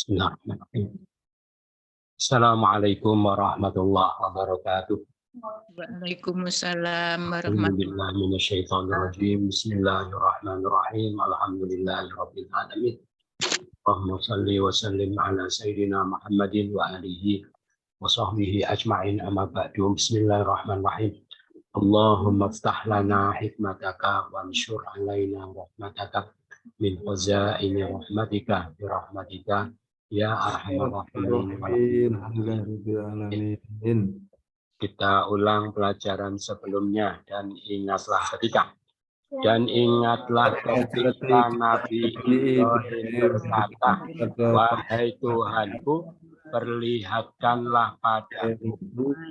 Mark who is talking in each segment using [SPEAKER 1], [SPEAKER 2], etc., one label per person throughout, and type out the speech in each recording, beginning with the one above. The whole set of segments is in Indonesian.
[SPEAKER 1] Bismillahirrahmanirrahim. Assalamualaikum warahmatullahi wabarakatuh.
[SPEAKER 2] Waalaikumsalam
[SPEAKER 1] Alhamdulillah minasyaitonirrajim. Bismillahirrahmanirrahim. Alhamdulillahirabbil alamin. Allahumma shalli wa sallim ala sayyidina Muhammadin wa alihi wa sahbihi ajma'in, amma ba'du. Bismillahirrahmanirrahim. Allahumma iftah lana hikmataka wa anshur alaina rahmataka min khazaini rahmatika bi rahmatika ya arhamar rahimin. Kita ulang pelajaran sebelumnya dan ingatlah ketika Nabi Ibrahim berkata, wahai Tuhanku, perlihatkanlah padaku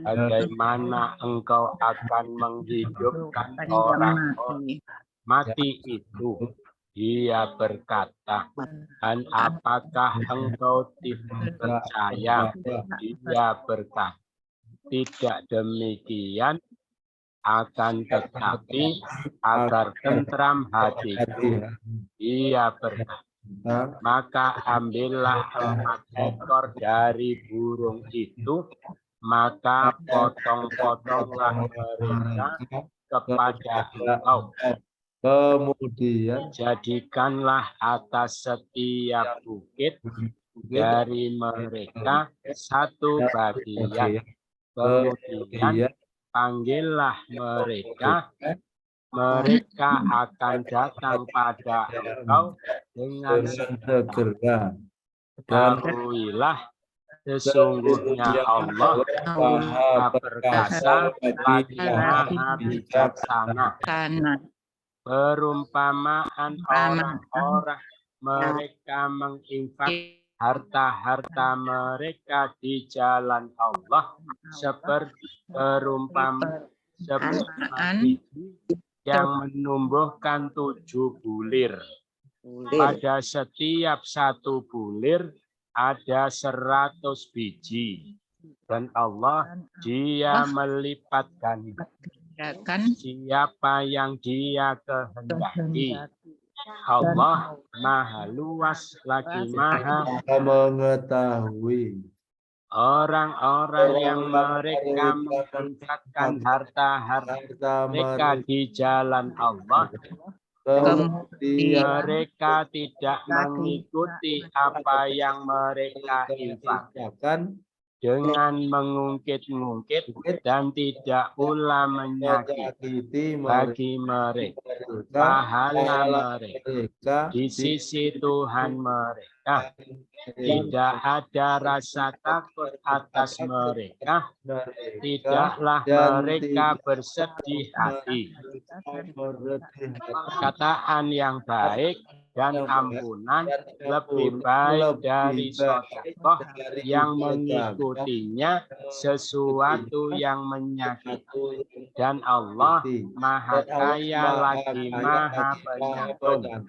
[SPEAKER 1] bagaimana engkau akan menghidupkan orang mati itu. Dia berkata, dan apakah engkau tidak percaya? Dia berkata, tidak demikian, akan tetapi agar tentram hatiku. Dia berkata, maka ambillah 4 ekor dari burung itu, maka potong-potonglah mereka kepada engkau. Kemudian jadikanlah atas setiap bukit dari mereka 1 bagian. Kemudian panggillah mereka, mereka akan datang pada engkau dengan segera. Ketahuilah, sesungguhnya Allah Maha Perkasa lagi Maha Bijaksana. Perumpamaan orang-orang mereka menginfak harta-harta mereka di jalan Allah seperti perumpamaan biji yang menumbuhkan 7 bulir. Pada setiap 1 bulir ada 100 biji. Dan Allah, Dia melipat ganda siapa yang Dia kehendaki. Allah Maha luas lagi Maha mengetahui. Orang-orang yang mereka menginfakkan harta-harta mereka di jalan Allah, kemudian mereka tidak mengikuti apa yang mereka infakkan dengan mengungkit-ungkit dan tidak pula menyakiti bagi mereka pahala mereka di sisi Tuhan mereka. Tidak ada rasa takut atas mereka, tidaklah mereka bersedih hati. Perkataan yang baik dan ampunan lebih baik dari sedekah yang mengikutinya sesuatu yang menyakiti. Dan Allah Maha Kaya lagi Maha Penyantun.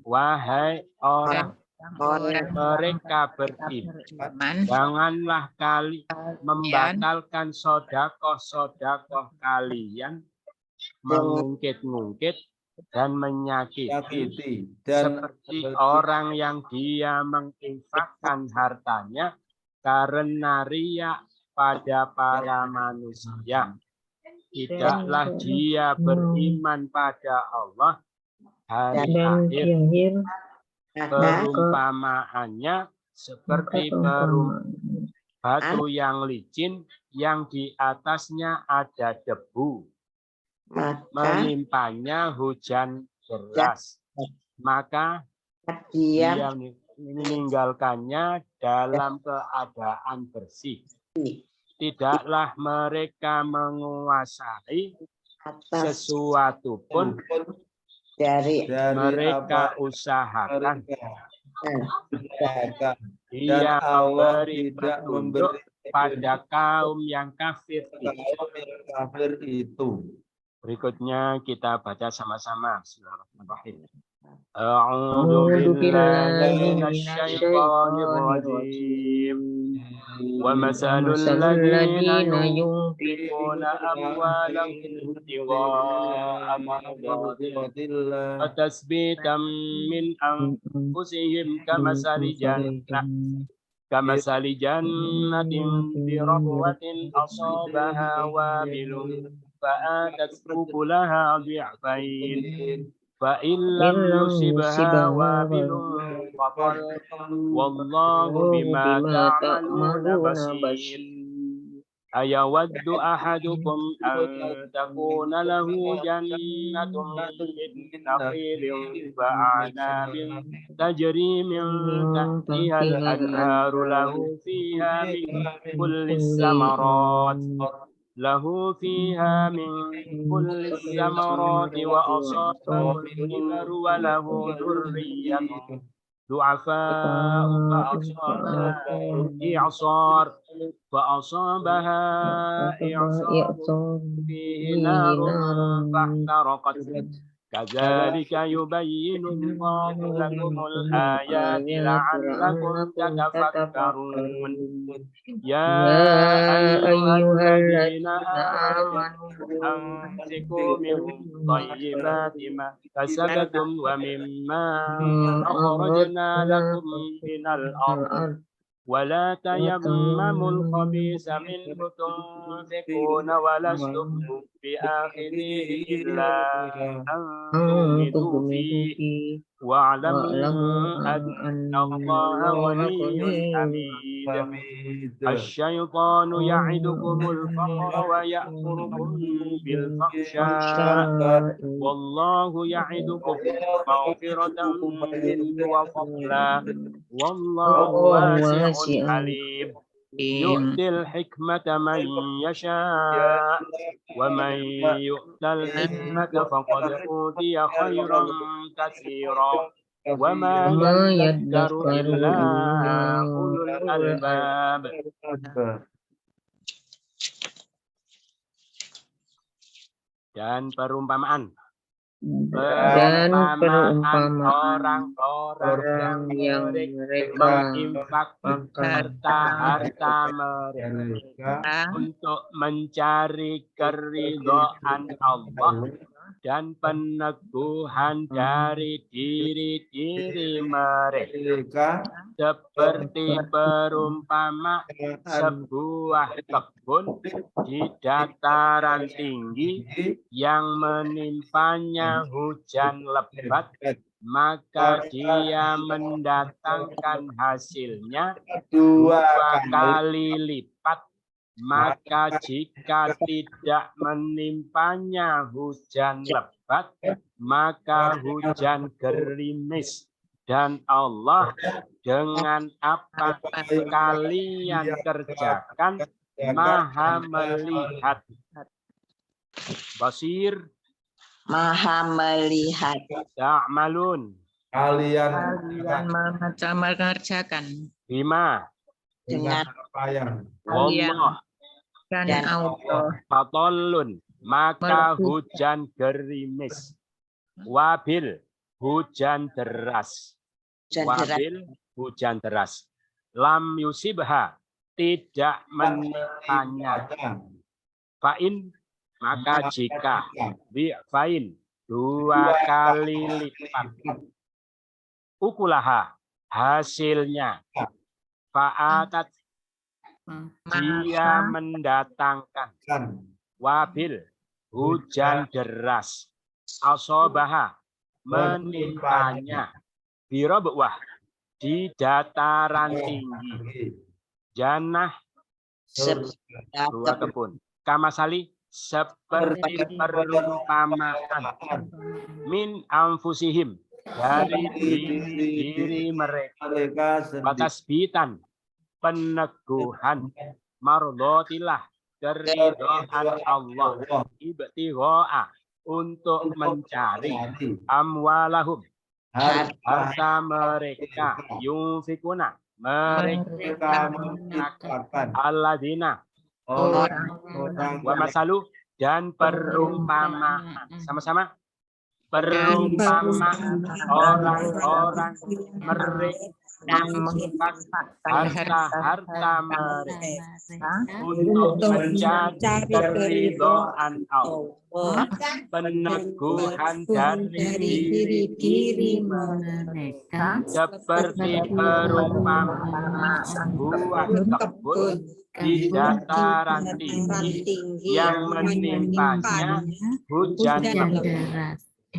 [SPEAKER 1] Wahai orang mereka beriman, janganlah kalian membatalkan sedekah kalian, mengungkit-ungkit dan menyakiti seperti orang yang dia menginfakkan hartanya karena riya pada para manusia. Tidaklah dia beriman pada Allah hari akhir. Perumpamaannya seperti batu yang licin yang di atasnya ada debu. Menimpanya hujan deras, maka dia meninggalkannya dalam keadaan bersih. Tidaklah mereka menguasai sesuatu pun dari mereka usahakan. Dia memberi petunjuk pada kaum yang kafir itu. Berikutnya kita baca sama-sama. Bismillahirrahmanirrahim. A'udzu billahi minasyaitonir rajim. Wa masalul ladzina yunfiquna amwalahum ibtigha'a mardatillah wa tasbitan min anfusihim kamasali jannatin bi rabwatin asabaha wabilun fa'atat ukulaha dhi'fain فإن لم يصبها وابل فطل والله بما تعملون بصير أيود أحدكم أن تكون له جنة من نخيل وأعناب تجري من تحتها الأنهار له فيها من كل الثمرات وأصابه الكبر وله ذرية ضعفاء فأصابها إعصار فيه نار فاحترقت كذلك يبين الله لكم الآيات لعلكم تتفكرون يا أيها الذين آمنوا أنفقوا من طيبات ما كسبتم ومما أخرجنا لكم من الأرض ولا تيمموا الخبيث منه تنفقون ولستم بآخذيه إلا أن تغمضوا فيه واعلموا أن الله غني حميد الشيطان يعدكم الفقر ويأمركم بالفحشاء والله يعدكم مغفرة منه وفضلا والله واسع عليم يؤتي الحكمة من يشاء ومن يؤت الحكمة فقد أوتي خيرا كثيرا وما يذكر إلا أولو الألباب. Dan perumpamaan. Orang-orang yang mereka menginfakkan harta mereka untuk mencari keridhaan Allah dan peneguhan dari diri mereka seperti perumpama sebuah kebun di dataran tinggi yang menimpanya hujan lebat, maka dia mendatangkan hasilnya 2 kali lipat. Maka jika tidak menimpanya hujan lebat, maka hujan gerimis. Dan Allah dengan apa kalian kerjakan Maha melihat. Basir,
[SPEAKER 2] Maha melihat.
[SPEAKER 1] Ta'malun,
[SPEAKER 3] kalian
[SPEAKER 2] mengerjakan
[SPEAKER 1] bima,
[SPEAKER 2] dengan
[SPEAKER 1] Allah,
[SPEAKER 2] dan Allah.
[SPEAKER 1] Fatolun, maka hujan gerimis. Wabil, hujan deras. Wabil, hujan deras. Lam yusibha, tidak menimpanya. Fa'in, maka jika. Fa'in, 2 kali lipat. Ukulaha, hasilnya. Fa'atat, dia mendatangkan. Wabil, hujan deras. Asobaha, menimpanya. Birobwah, di dataran tinggi. Janah, 2 kebun. Kamasali, seperti perumpamaan. Min anfusihim, dari diri mereka. Batas bitan, peneguhan. Mardotilah, keridhaan Allah. Ibtigha'a, untuk mencari. Amwalahum, harta mereka. Yunfikuna, mereka mengucapkan. Alladzina, wa masalu, dan perumpamaan. Sama-sama. perumpama orang-orang mereka menginfakkan harta-harta mereka untuk mencari keridhaan Allah, peneguhan dari diri mereka, seperti perumpamaan buah kebun di dataran tinggi yang menimpanya hujan deras.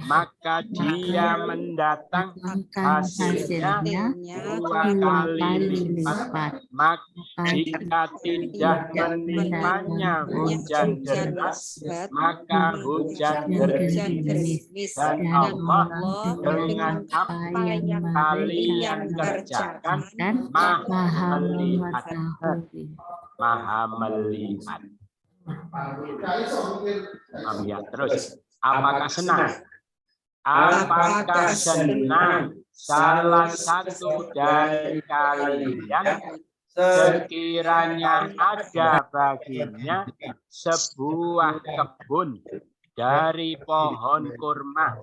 [SPEAKER 1] Maka dia mendatangkan hasilnya 2 kali lipat. Maka jika tidak menimpanya hujan deras, maka hujan gerimis. Dan Allah dengan apa yang kalian kerjakan maha melihat. Terus, apakah senang? Apakah senang salah satu dari kalian sekiranya ada baginya sebuah kebun dari pohon kurma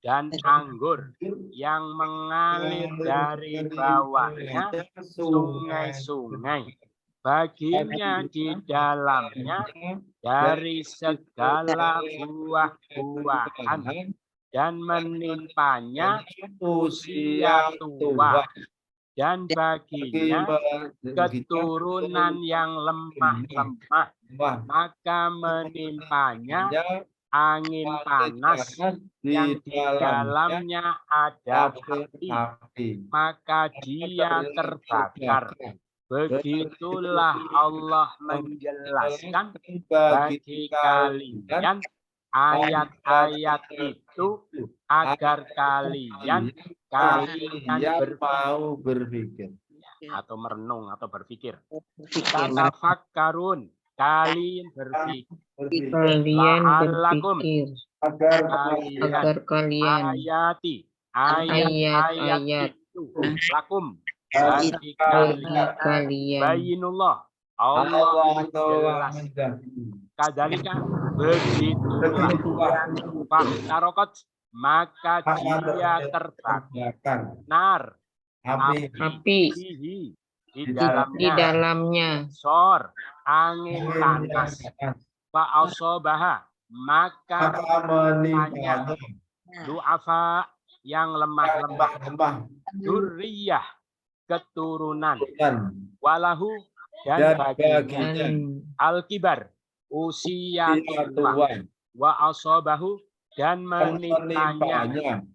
[SPEAKER 1] dan anggur yang mengalir dari bawahnya sungai-sungai, baginya di dalamnya dari segala buah-buahan, dan menimpanya usia tua, dan baginya keturunan yang lemah-lemah, maka menimpanya angin panas yang di dalamnya ada api, maka dia terbakar. Begitulah Allah menjelaskan bagi kalian ayat-ayat itu agar kalian mau berpikir atau merenung atau berpikir. Tatafakkarun, kalian berpikir. Agar kalian ayat-ayat itu lakum bagi kalian. Bayinullah, Allah menjelaskan. Kadalika begitulah faktarokot, maka dia terbakar. Nar, api di dalamnya sor, angin panas. Fa'asobaha, maka menimpanya du'afa yang lemah-lemah, dzurriyyah keturunan, walahu dan baginya al-kibar usia tua, wa asobahu dan menimpanya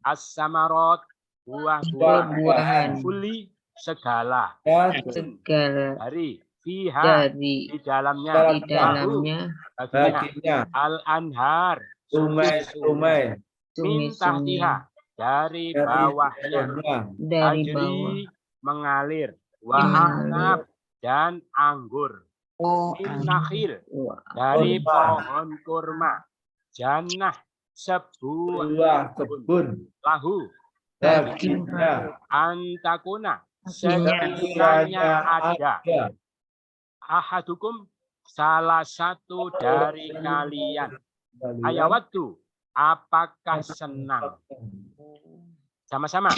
[SPEAKER 1] as-samarot buah-buahan kuli segala dari fiha di dalamnya baginya al-anhar sungai-sungai min tahtiha dari bawahnya ajri mengalir wa dan anggur nakhil dari pohon kurma jannah sebuah kebun lahu baginya antakuna sekiranya ada ahadukum salah satu dari kalian ayawatu apakah senang sama-sama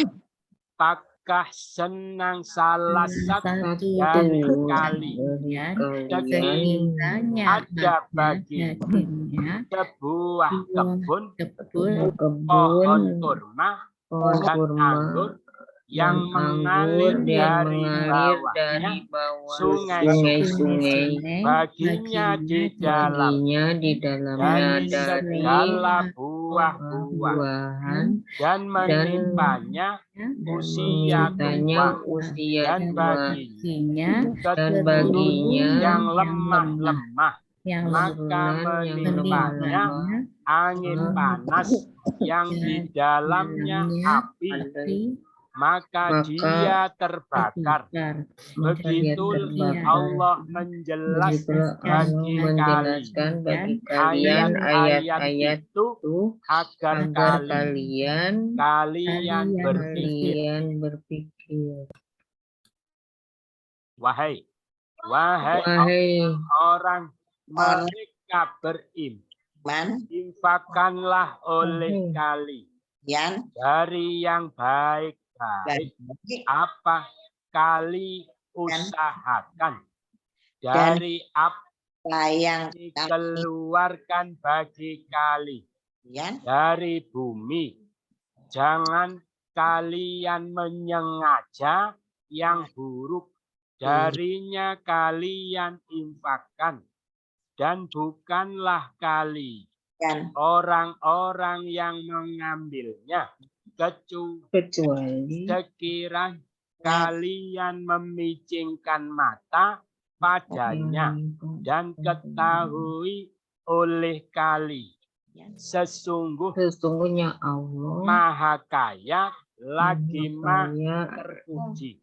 [SPEAKER 1] apakah senang salah satu dari kalian sekiranya ada baginya sebuah kebun pohon kurma dan anggur yang mengalir dari bawah sungai-sungai baginya di dalamnya dari segala buah-buahan dan menimpanya usia tua dan baginya yang lemah-lemah maka menimpanya angin panas yang di dalamnya api maka dia terbakar. Begitu Allah menjelaskan bagi kalian ayat-ayat itu agar kalian berpikir. Wahai orang mereka beriman, infakkanlah oleh kalian dari yang baik-baik apa kali usahakan dari apa
[SPEAKER 2] yang
[SPEAKER 1] dikeluarkan bagi kali dari bumi. Jangan kalian menyengaja yang buruk, darinya kalian infakkan, dan bukanlah kalian orang-orang yang mengambilnya, kecuali sekiranya kalian memicingkan mata padanya dan ketahui oleh kalian sesungguhnya Allah Maha Kaya lagi Maha terpuji.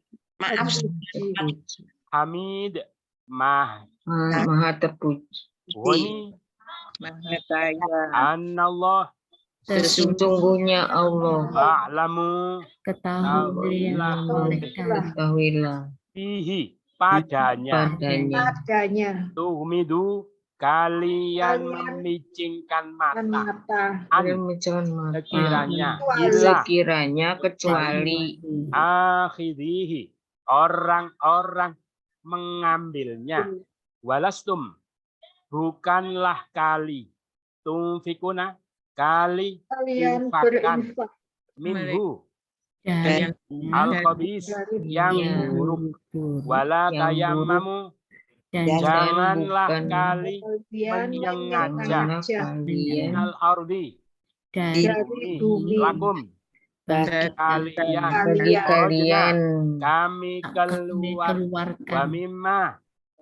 [SPEAKER 1] Hamid Maha terpuji. Wani
[SPEAKER 2] Maha Kaya.
[SPEAKER 1] Anallah
[SPEAKER 3] Sesungguhnya Allah
[SPEAKER 1] Ba'lamu
[SPEAKER 3] ketahuilah
[SPEAKER 1] Fihi padanya Tuhmidu kalian memicingkan mata sekiranya
[SPEAKER 3] kecuali
[SPEAKER 1] akhirihi orang-orang mengambilnya walastum bukanlah kali tunfikuna kalian infakkan minhu al-khabis yang buruk wala tayammamu janganlah kali menyengaja al-ardi dari bumi lakum
[SPEAKER 3] bagi kalian
[SPEAKER 1] kami keluarkan wa mimma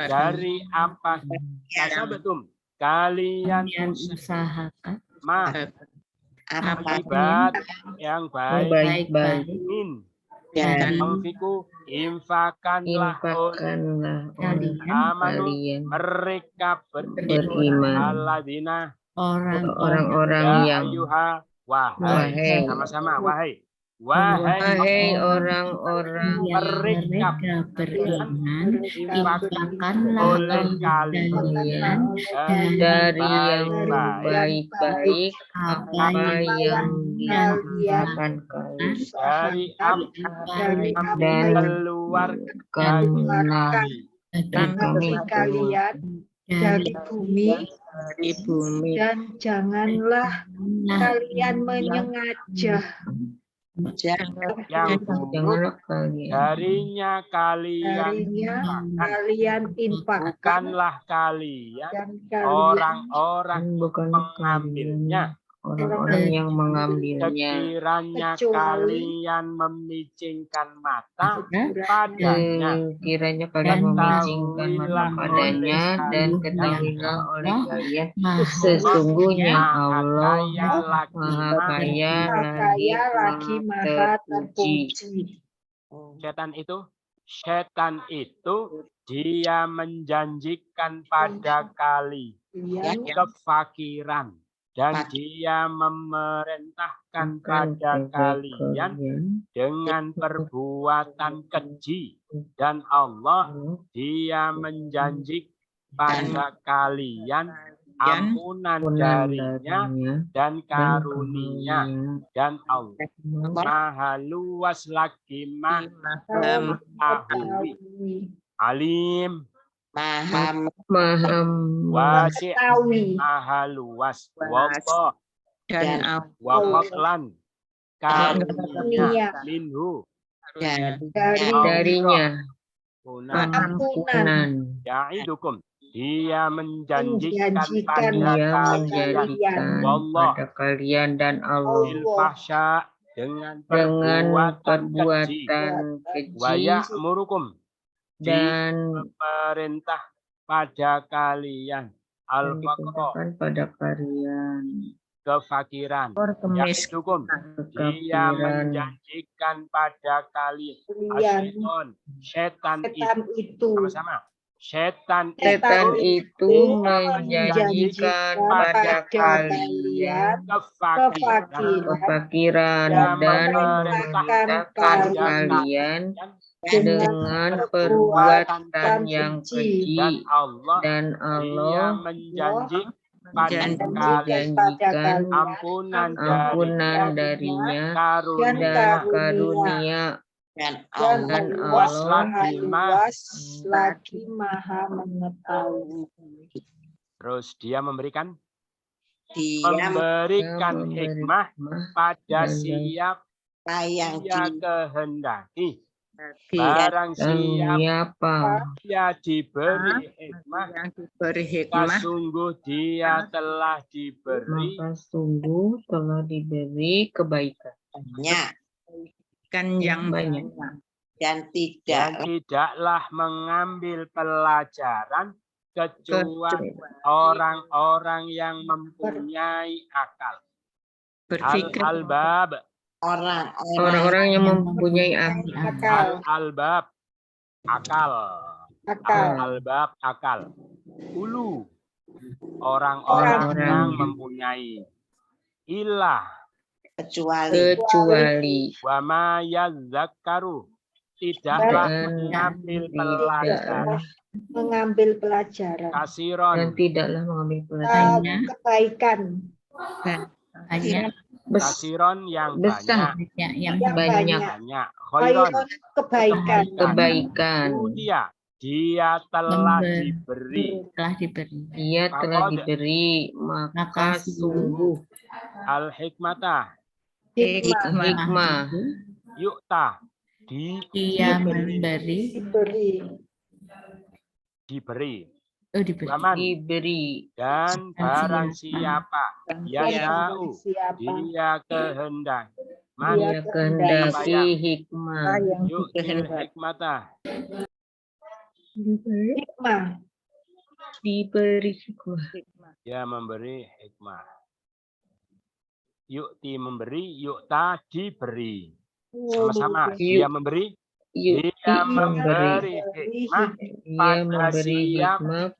[SPEAKER 1] dari apa kasabatum kalian usahakan akibat yang baik min Anfiku infakanlah oleh kalian mereka beriman alladzina
[SPEAKER 3] orang-orang yang
[SPEAKER 1] wahai sama-sama wahai
[SPEAKER 3] orang-orang
[SPEAKER 1] mereka
[SPEAKER 4] beriman infakkanlah
[SPEAKER 1] oleh kalian
[SPEAKER 3] dari yang baik-baik
[SPEAKER 4] apa
[SPEAKER 3] yang dilakukan kalian
[SPEAKER 1] dari
[SPEAKER 3] dan
[SPEAKER 1] keluarkan
[SPEAKER 3] kami
[SPEAKER 4] kalian dari bumi dan janganlah kalian menyengaja
[SPEAKER 1] yang buruk darinya kalian infak bukanlah kalian orang-orang mengambilnya
[SPEAKER 3] orang-orang yang mengambilnya
[SPEAKER 1] sekiranya kalian memicingkan mata padanya
[SPEAKER 3] kiranya kalian memicingkan mata padanya dan ketahuilah oleh kalian sesungguhnya Allah Maha Kaya lagi Maha terpuji.
[SPEAKER 1] Setan itu dia menjanjikan pada kalian kefakiran dan dia memerintahkan pada kalian dengan perbuatan keji dan Allah dia menjanjikan pada kalian ampunan darinya dan karunia dan Allah Maha luas lagi Maha alim
[SPEAKER 2] Maha
[SPEAKER 1] wasi Maha luas wallah
[SPEAKER 2] dan
[SPEAKER 1] wa fadlan karunia minhu
[SPEAKER 3] darinya
[SPEAKER 2] ampunan
[SPEAKER 1] ya'idukum dia menjanjikan pada
[SPEAKER 3] kalian dan Allah
[SPEAKER 1] dengan
[SPEAKER 3] perbuatan
[SPEAKER 1] keji wa ya'murukum
[SPEAKER 3] dan
[SPEAKER 1] memerintah pada kalian al-faqra
[SPEAKER 3] pada kalian
[SPEAKER 1] kefakiran yaidukum dia menjanjikan pada kalian setan itu sama-sama setan
[SPEAKER 3] itu menjanjikan pada kalian kefakiran dan memerintahkan kalian dengan perbuatan yang keji dan Allah
[SPEAKER 1] pada kalian
[SPEAKER 3] menjanjikan
[SPEAKER 1] ampunan
[SPEAKER 3] ampunan darinya
[SPEAKER 1] karunia
[SPEAKER 3] dan karunia,
[SPEAKER 2] Dan
[SPEAKER 3] dan
[SPEAKER 2] Allah
[SPEAKER 3] Allah
[SPEAKER 4] luas lagi maha mengetahui.
[SPEAKER 1] terus dia memberikan
[SPEAKER 2] Dia
[SPEAKER 1] memberikan hikmah pada siapa
[SPEAKER 2] yang
[SPEAKER 1] dia kehendaki.
[SPEAKER 2] diberi
[SPEAKER 1] Barang
[SPEAKER 3] siapa
[SPEAKER 1] dia diberi hikmah,
[SPEAKER 2] yang diberi hikmah,
[SPEAKER 1] sungguh dia telah diberi
[SPEAKER 3] maka sungguh telah diberi kebaikan
[SPEAKER 2] kan yang
[SPEAKER 3] banyak.
[SPEAKER 2] dan
[SPEAKER 1] dan tidaklah mengambil pelajaran kecuali orang-orang yang mempunyai akal.
[SPEAKER 2] berpikir
[SPEAKER 1] Al-albab,
[SPEAKER 3] Orang-orang yang mempunyai akal.
[SPEAKER 1] al-albab, akal. Al-albab, akal. Ulu, orang-orang yang mempunyai. Ilah,
[SPEAKER 2] kecuali
[SPEAKER 1] wa ma yadzakkaru, tidaklah mengambil pelajaran.
[SPEAKER 4] Dan
[SPEAKER 1] Kasiron,
[SPEAKER 3] tidaklah mengambil pelajaran.
[SPEAKER 4] Kebaikan.
[SPEAKER 1] kasiron yang
[SPEAKER 3] Besar.
[SPEAKER 1] banyak.
[SPEAKER 4] Yang
[SPEAKER 3] Banyak.
[SPEAKER 1] Khairon,
[SPEAKER 4] Kebaikan.
[SPEAKER 1] dia telah diberi.
[SPEAKER 3] Dia telah diberi, maka sungguh
[SPEAKER 1] Al-hikmah,
[SPEAKER 3] hikmah
[SPEAKER 1] yukta, diberi. Waman,
[SPEAKER 3] diberi,
[SPEAKER 1] dan barang siapa yasha'u, dia kehendak.
[SPEAKER 3] dia kehendaki hikmah,
[SPEAKER 1] Yu'til hikmata,
[SPEAKER 3] diberi hikmah.
[SPEAKER 1] dia memberi hikmah. Yu'ti memberi, yu'ta diberi. Sama-sama, dia memberi, dia memberi hikmah pada siapa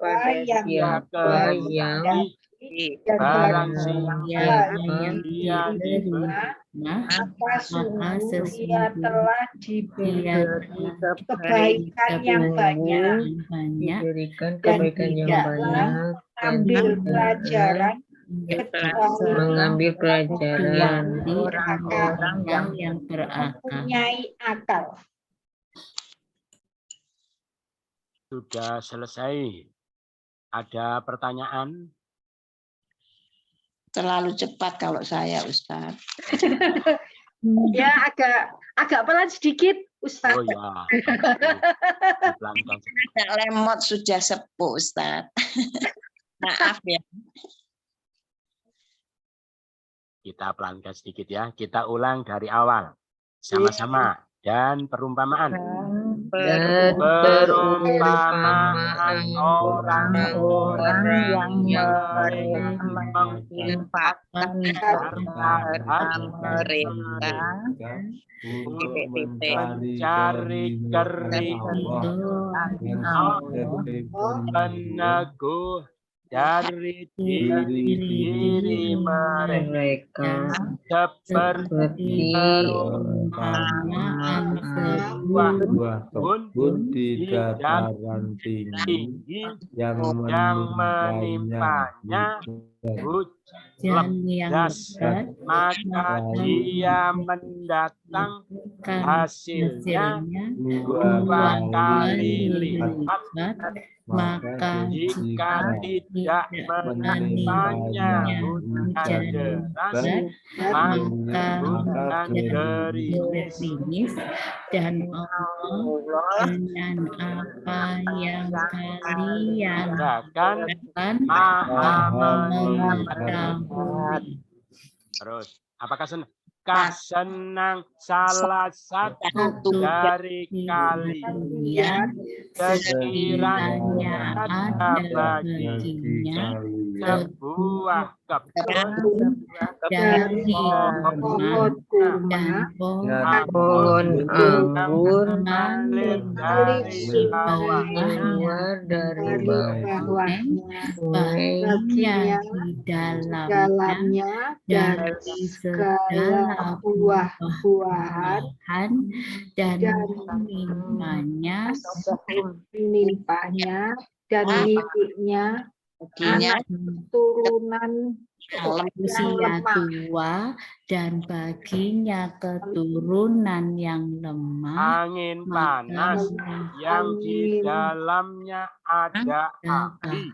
[SPEAKER 1] yang barang siapa dia diberi,
[SPEAKER 4] maka sungguh dia telah diberi kebaikan yang banyak,
[SPEAKER 3] diberikan kebaikan yang banyak,
[SPEAKER 4] ambil pelajaran
[SPEAKER 3] mengambil pelajaran
[SPEAKER 2] orang-orang yang
[SPEAKER 4] mempunyai akal.
[SPEAKER 1] sudah selesai. Ada pertanyaan?
[SPEAKER 2] terlalu cepat kalau saya, Ustaz.
[SPEAKER 4] Ya agak pelan sedikit, Ustaz.
[SPEAKER 1] Oh ya. Dipelankan.
[SPEAKER 2] Agak lemot sudah sepuh, Ustaz. Maaf ya.
[SPEAKER 1] Kita pelankan sedikit ya. Kita ulang dari awal. Sama-sama. Dan perumpamaan.
[SPEAKER 3] dan
[SPEAKER 1] Perumpamaan orang-orang yang
[SPEAKER 2] menginfakkan harta mereka
[SPEAKER 1] mencari keringanan meneguh dari diri mereka seperti perumpamaan sebuah kebun di dataran tinggi yang menimpanya hujan lebat, maka dia mendatang hasilnya 2 kali lipat. Maka jika tidak menimpanya hujan deras, maka hujan gerimis, dan Allah dengan apa yang kalian lakukan maha mengetahui. Terus, apakah senang salah satu dari kalian sekiranya ada baginya sebuah kebun dari pohon dan
[SPEAKER 3] pohon anggur
[SPEAKER 1] mengalir dari bawahnya,
[SPEAKER 3] dari bawahnya,
[SPEAKER 4] di dalamnya dari segala buah-buahan dan menimpanya dan miliknya
[SPEAKER 2] baginya
[SPEAKER 4] turunan
[SPEAKER 2] dalam
[SPEAKER 4] yang
[SPEAKER 3] Usia
[SPEAKER 4] lemah.
[SPEAKER 3] tua dan baginya keturunan yang lemah,
[SPEAKER 1] Angin
[SPEAKER 3] maka
[SPEAKER 1] panas yang di
[SPEAKER 4] angin
[SPEAKER 1] dalamnya ada api,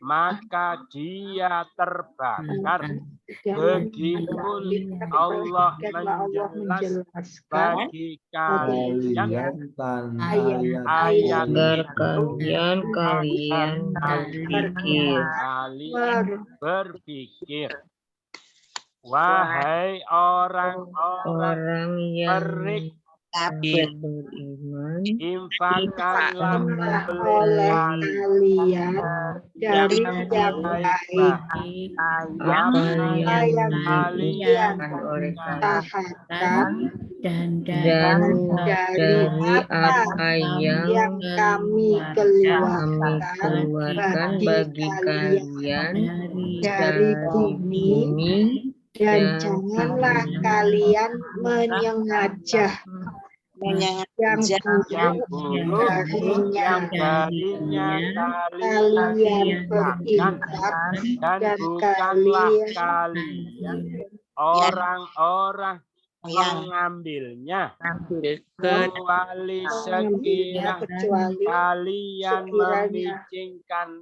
[SPEAKER 1] maka dia terbakar.
[SPEAKER 4] dalam
[SPEAKER 1] Begitupun Allah menjelaskan bagi kalian ayat
[SPEAKER 3] agar
[SPEAKER 1] itu
[SPEAKER 3] kalian berpikir.
[SPEAKER 1] kalian berpikir. Wahai orang-orang
[SPEAKER 3] Orang yang
[SPEAKER 1] beriman,
[SPEAKER 3] beriman,
[SPEAKER 1] infakkanlah
[SPEAKER 4] oleh kalian dari
[SPEAKER 1] yang
[SPEAKER 4] yang baik
[SPEAKER 3] apa yang
[SPEAKER 1] kalian
[SPEAKER 3] diucapkan oleh kalian
[SPEAKER 4] usahakan
[SPEAKER 3] dan
[SPEAKER 4] dan dari
[SPEAKER 3] apa
[SPEAKER 4] yang kami keluarkan
[SPEAKER 3] bagi kalian
[SPEAKER 4] dari bumi, dan janganlah kalian menyengaja yang buruk
[SPEAKER 1] yang darinya
[SPEAKER 4] kalian berinfak
[SPEAKER 1] dan
[SPEAKER 4] dan
[SPEAKER 1] bukanlah
[SPEAKER 4] kalian
[SPEAKER 1] kalian orang-orang mengambilnya kecuali sekiranya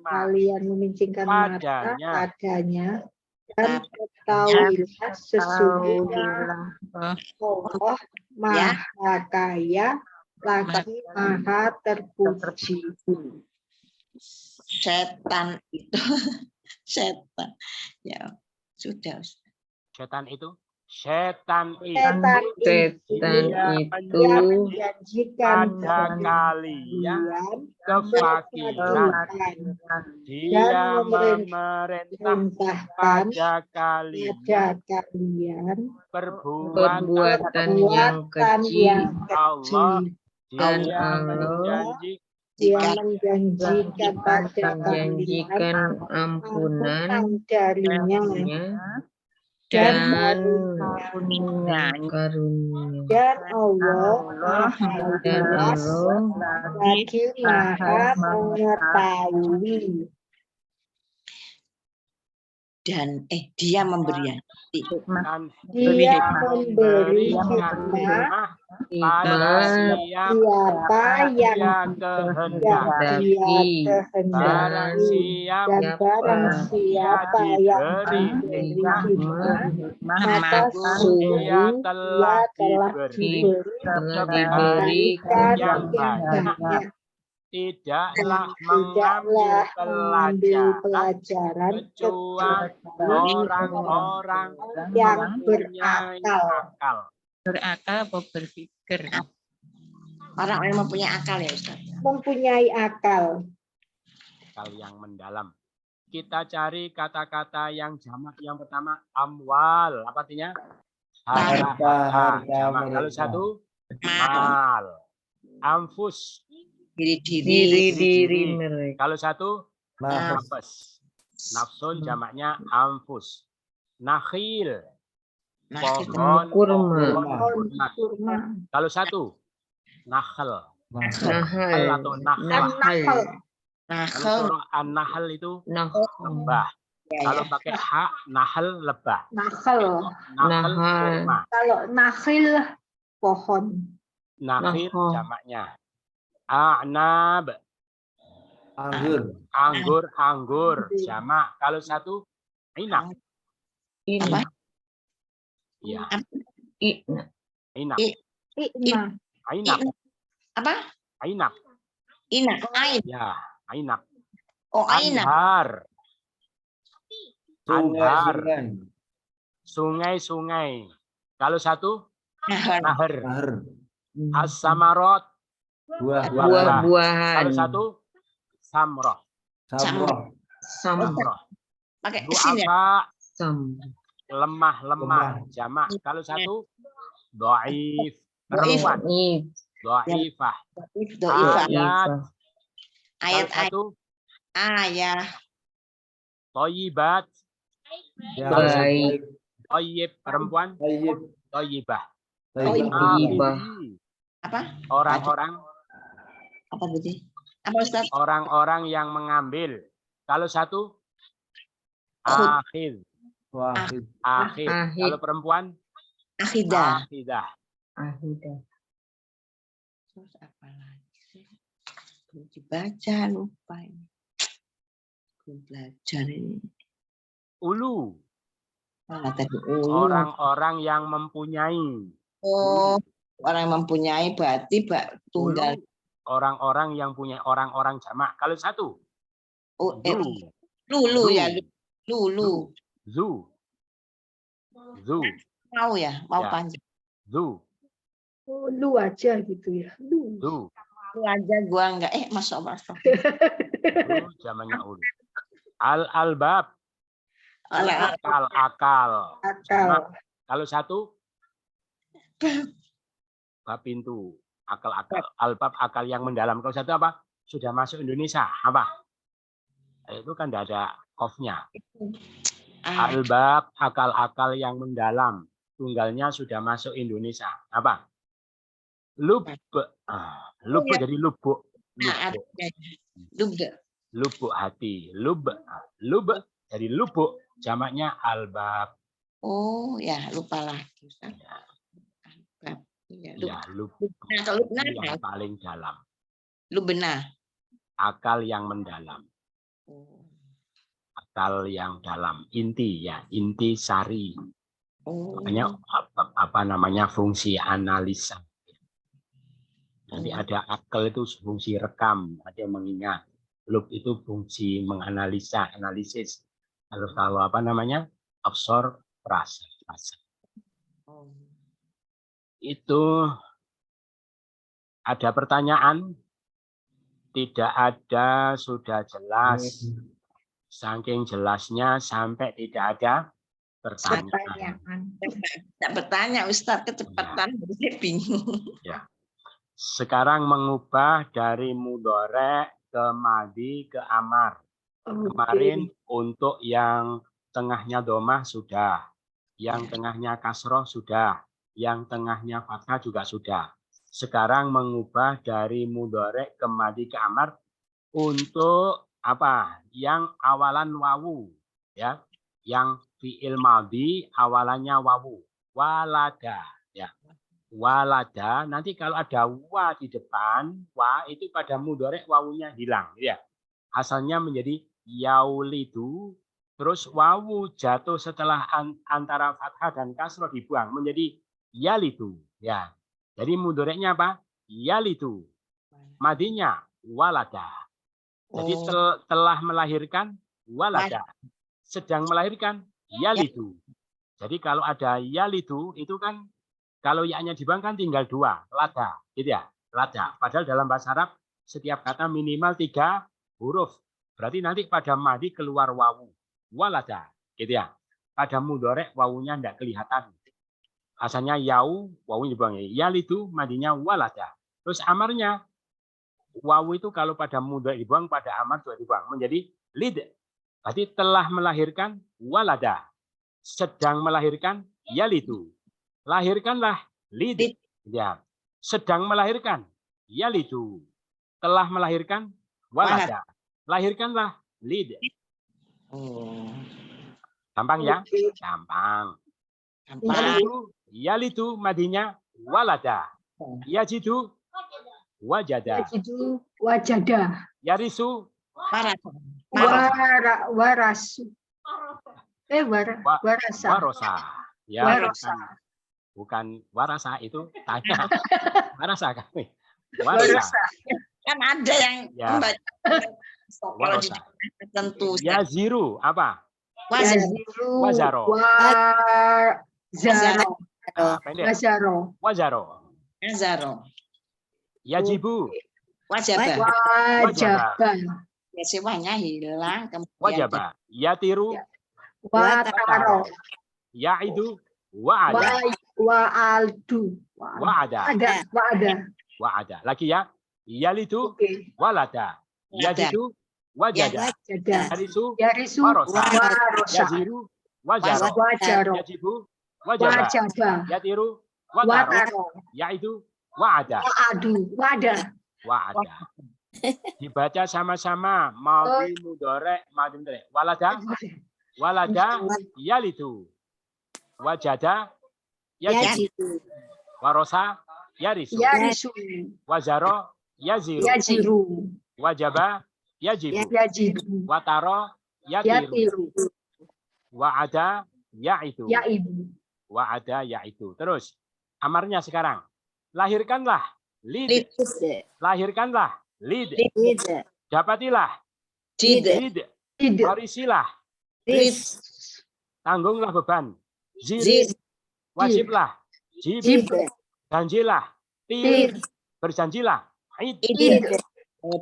[SPEAKER 1] kalian memicingkan mata
[SPEAKER 4] padanya dan ketahuilah sesungguhnya Allah Maha Kaya lagi Maha Terpuji.
[SPEAKER 2] setan itu setan ya sudah
[SPEAKER 1] setan itu dia
[SPEAKER 4] menjanjikan
[SPEAKER 1] pada kalian kefakiran, dia memerintah pada kalian perbuatan yang kecil. Allah
[SPEAKER 4] dia menjanjikan pada kalian ampunan darinya dan karunia. Dan Allah lagi Maha mengetahui.
[SPEAKER 2] Dan dia memberi
[SPEAKER 4] Dia memberi hikmah
[SPEAKER 1] pada
[SPEAKER 4] siapa yang
[SPEAKER 1] kehendaki. Barang siapa yang diberi hikmah,
[SPEAKER 4] maka sungguh
[SPEAKER 1] dia
[SPEAKER 4] dia
[SPEAKER 1] telah diberi yang banyak. Tidaklah mengambil pelajaran kecuali orang-orang
[SPEAKER 4] yang
[SPEAKER 1] berakal.
[SPEAKER 3] atau berpikir.
[SPEAKER 2] orang yang mempunyai akal ya Ustaz.
[SPEAKER 4] Mempunyai akal.
[SPEAKER 1] Akal yang mendalam. Kita cari kata-kata yang jamak. Yang pertama amwal. Apa artinya? Harta. Jamak. Kalau satu mal. Anfus.
[SPEAKER 2] Diri
[SPEAKER 3] mereka.
[SPEAKER 1] Kalau satu nafas. Nafsun jamaknya anfus. Nakhil. Pohon kurma. Kalau satu nakhal. Atau nakhal. Kalau an-nahl itu lebah. Kalau pakai hak nahal lebah.
[SPEAKER 4] Nakhil.
[SPEAKER 1] Kurma.
[SPEAKER 4] Kalau nakhil pohon.
[SPEAKER 1] Nakhil jamaknya. A'nab. Anggur jamak. Kalau satu inab.
[SPEAKER 2] Apa?
[SPEAKER 1] Ya.
[SPEAKER 2] Inab.
[SPEAKER 1] Ainab.
[SPEAKER 2] Apa?
[SPEAKER 1] Ainab.
[SPEAKER 2] Inab. Ain.
[SPEAKER 1] Ya, ainab.
[SPEAKER 2] Oh, ainab.
[SPEAKER 1] Anhar. Sungai. Kalau satu nahar. As-samarot.
[SPEAKER 3] Buah-buahan.
[SPEAKER 1] Kalau satu samroh.
[SPEAKER 2] Pakai sin ya?
[SPEAKER 1] Lemah jamak. Kalau satu dhaif perempuan. Dhaifah. Ayat satu ayah. Thayyibat.
[SPEAKER 3] Baik.
[SPEAKER 1] Thayyib perempuan. Thayyibah.
[SPEAKER 2] Apa?
[SPEAKER 1] Orang-orang.
[SPEAKER 2] Apa berarti? Apa Ustaz?
[SPEAKER 1] Orang-orang yang mengambil Kalau satu,
[SPEAKER 2] Khud.
[SPEAKER 1] akhid.
[SPEAKER 5] Wahid.
[SPEAKER 1] Akhid.
[SPEAKER 3] Ahid.
[SPEAKER 1] Kalau perempuan,
[SPEAKER 2] Akhidah.
[SPEAKER 1] akhidah.
[SPEAKER 3] Ahidah.
[SPEAKER 2] Terus apa lagi sih? Belum dibaca, lupa ini. Belum belajar ini.
[SPEAKER 1] Ulu.
[SPEAKER 2] Mana tadi? Ulu.
[SPEAKER 1] Orang-orang yang mempunyai.
[SPEAKER 2] Oh, orang yang mempunyai berarti tunggal.
[SPEAKER 1] Ulu. Orang-orang yang punya orang-orang jamak. Kalau satu,
[SPEAKER 2] Oh,
[SPEAKER 1] zu.
[SPEAKER 2] lulu
[SPEAKER 1] Zu.
[SPEAKER 2] ya, lulu.
[SPEAKER 1] Zu. Zu.
[SPEAKER 2] Mau ya, mau
[SPEAKER 1] Ya.
[SPEAKER 2] panjang.
[SPEAKER 1] Zu.
[SPEAKER 4] Oh, lu aja gitu ya. Lu.
[SPEAKER 1] Zu.
[SPEAKER 2] Lu aja gua enggak. Masuk.
[SPEAKER 1] Zu zamannya ulu. Al-albab. Akal.
[SPEAKER 4] Akal.
[SPEAKER 1] Kalau satu, bab pintu. Akal-akal. Albab akal yang mendalam. Kalau satu apa? Sudah masuk Indonesia. Apa? Itu kan tidak ada qafnya. Albab akal-akal yang mendalam. Tunggalnya sudah masuk Indonesia. Apa? Lub. Lub jadi lubuk. Lubuk hati. Lub jadi lubuk. Jamaknya albab.
[SPEAKER 2] Oh ya, lupa lagi.
[SPEAKER 1] Ya, lubuk.
[SPEAKER 2] Nah, kalau benar
[SPEAKER 1] Yang paling dalam.
[SPEAKER 2] lu benar.
[SPEAKER 1] Akal yang mendalam. Akal yang dalam. Inti ya. Inti sari. Makanya apa namanya fungsi analisa. Nanti ada akal itu fungsi rekam, ada yang mengingat. Lub itu fungsi menganalisa, analisis. Kalau apa namanya absorb rasa. Itu ada pertanyaan? Tidak ada, sudah jelas. Saking jelasnya sampai tidak ada pertanyaan.
[SPEAKER 2] Tidak bertanya, Ustaz, kecepatan. Saya bingung.
[SPEAKER 1] Ya. Sekarang mengubah dari mudhari ke madi ke amar. Kemarin untuk yang tengahnya domah sudah, yang tengahnya kasroh sudah, yang tengahnya fathah juga sudah. Sekarang mengubah dari mudhari ke madi ke amar untuk apa? Yang awalan wawu, ya. Yang fi'il madi awalannya wawu, walada, ya. Walada, nanti kalau ada wa di depan, wa itu pada mudhari wawunya hilang, ya. Asalnya menjadi yaulidu, terus wawu jatuh setelah antara fathah dan kasroh dibuang menjadi yalidu, ya. Jadi mudhari'nya apa? Yalidu. Madinya walada. Jadi telah melahirkan walada. Sedang melahirkan yalidu. Jadi kalau ada yalidu itu kan kalau ya-nya dibuang kan tinggal dua, lada, gitu ya, lada. Padahal dalam bahasa Arab setiap kata minimal 3 huruf. Berarti nanti pada madi keluar wawu, walada, gitu ya. Pada mudhari wawunya tidak kelihatan. Asalnya yau, wawunya dibuang. Yalidu, madinya walada. Terus amarnya, wawu itu kalau pada mudhari dibuang, pada amar juga dibuang. Menjadi lid. Berarti telah melahirkan walada. Sedang melahirkan yalidu. Lahirkanlah lid. Ya. Sedang melahirkan yalidu. Telah melahirkan walada. Lahirkanlah lid. Gampang ya? Gampang. Yalidu madinya walada. Yajidu wajada.
[SPEAKER 4] Yajidu wajada.
[SPEAKER 1] Yarisu
[SPEAKER 4] Warasu. Warasa.
[SPEAKER 1] warosa. Ya,
[SPEAKER 4] Warosa.
[SPEAKER 1] bukan warasa itu tanya. Warasa kami.
[SPEAKER 4] Warasa.
[SPEAKER 2] Kan ada yang
[SPEAKER 1] Ya.
[SPEAKER 2] membaca. Kalau di
[SPEAKER 1] Warosa.
[SPEAKER 2] tentu.
[SPEAKER 1] Yaziru apa?
[SPEAKER 4] Yaziru.
[SPEAKER 1] Wazaro.
[SPEAKER 4] Wazaro.
[SPEAKER 1] Pendek.
[SPEAKER 4] Wazaro.
[SPEAKER 1] Wazaro.
[SPEAKER 2] Azaro.
[SPEAKER 1] Yajibu.
[SPEAKER 2] Wajibah.
[SPEAKER 4] Wajaban.
[SPEAKER 2] Ya, sewanya hilang. Kemudian
[SPEAKER 1] Wajaba. Yatiru.
[SPEAKER 4] Wataro.
[SPEAKER 1] Yaidu. Wa'ada.
[SPEAKER 4] Wa'aldu.
[SPEAKER 1] Wa'ada.
[SPEAKER 4] Wa'ada.
[SPEAKER 1] Wa'ada. Lagi ya. Yalidu.
[SPEAKER 4] Oke.
[SPEAKER 1] Walada. Yajidu. Wajada.
[SPEAKER 4] Jada.
[SPEAKER 1] Yarisu.
[SPEAKER 4] Yarisu.
[SPEAKER 1] Warosa.
[SPEAKER 4] Warosa.
[SPEAKER 1] Yaziru. Wazaro.
[SPEAKER 4] Wajaro.
[SPEAKER 1] Yajibu. Wajaba.
[SPEAKER 4] Wajaba.
[SPEAKER 1] Yatiru. Wataro.
[SPEAKER 4] Wataro.
[SPEAKER 1] Yaidu. Wa'ada.
[SPEAKER 4] Wa'adu. Wada.
[SPEAKER 1] Wa'ada. Dibaca sama-sama. Madhi mudhari madhi mudhari. Walada yalidu. Wajada yajidu. Warosa yarisu.
[SPEAKER 4] Yarisu.
[SPEAKER 1] Wazaro yaziru.
[SPEAKER 4] Yajiru.
[SPEAKER 1] Wajaba yajibu.
[SPEAKER 4] Yajidu.
[SPEAKER 1] Wataro yatiru.
[SPEAKER 4] Yatiru.
[SPEAKER 1] Wa'ada ya'idu.
[SPEAKER 4] Yaidu.
[SPEAKER 1] Wa'ada ya'idu. Terus amarnya sekarang. Lahirkanlah lid. Lahirkanlah lid. Dapatilah lid.
[SPEAKER 4] Tidak.
[SPEAKER 1] Warisilah. Tanggunglah beban. Zir. Wajiblah. Jib. Janjilah. Tir. Berjanjilah. Id.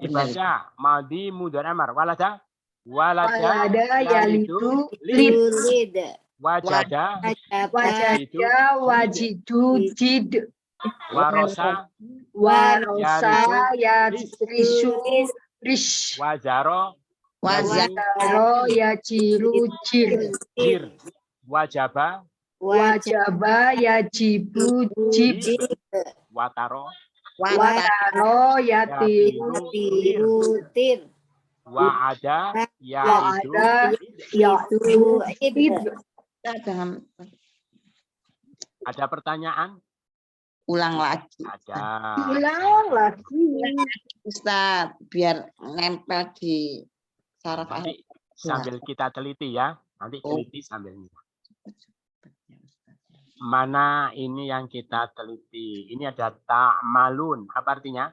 [SPEAKER 1] Dibaca madhi mudhari amar. Walada
[SPEAKER 4] Walada yalidu.
[SPEAKER 1] lid.
[SPEAKER 4] Lid.
[SPEAKER 1] Wajada
[SPEAKER 4] Wajada wajidu. Jid.
[SPEAKER 1] warosa
[SPEAKER 4] Warosa yarisu. Rish.
[SPEAKER 1] wazaro
[SPEAKER 4] Wazaro yajiru. Jir.
[SPEAKER 1] jir. Wajaba
[SPEAKER 4] Wajaba yajibu. Jib.
[SPEAKER 1] wataro
[SPEAKER 4] Wataro yatiru.
[SPEAKER 3] Tir.
[SPEAKER 1] wa'ada yaidu.
[SPEAKER 4] Wa'ada yaidu. Id.
[SPEAKER 2] Jangan
[SPEAKER 1] Ada pertanyaan?
[SPEAKER 2] ulang lagi.
[SPEAKER 1] Ada.
[SPEAKER 4] Ulang lagi.
[SPEAKER 2] Ustaz, biar nempel di saraf
[SPEAKER 1] Nanti sambil kita teliti ya. Nanti teliti sambil ini. Mana ini yang kita teliti? Ini ada ta'malun. Apa artinya?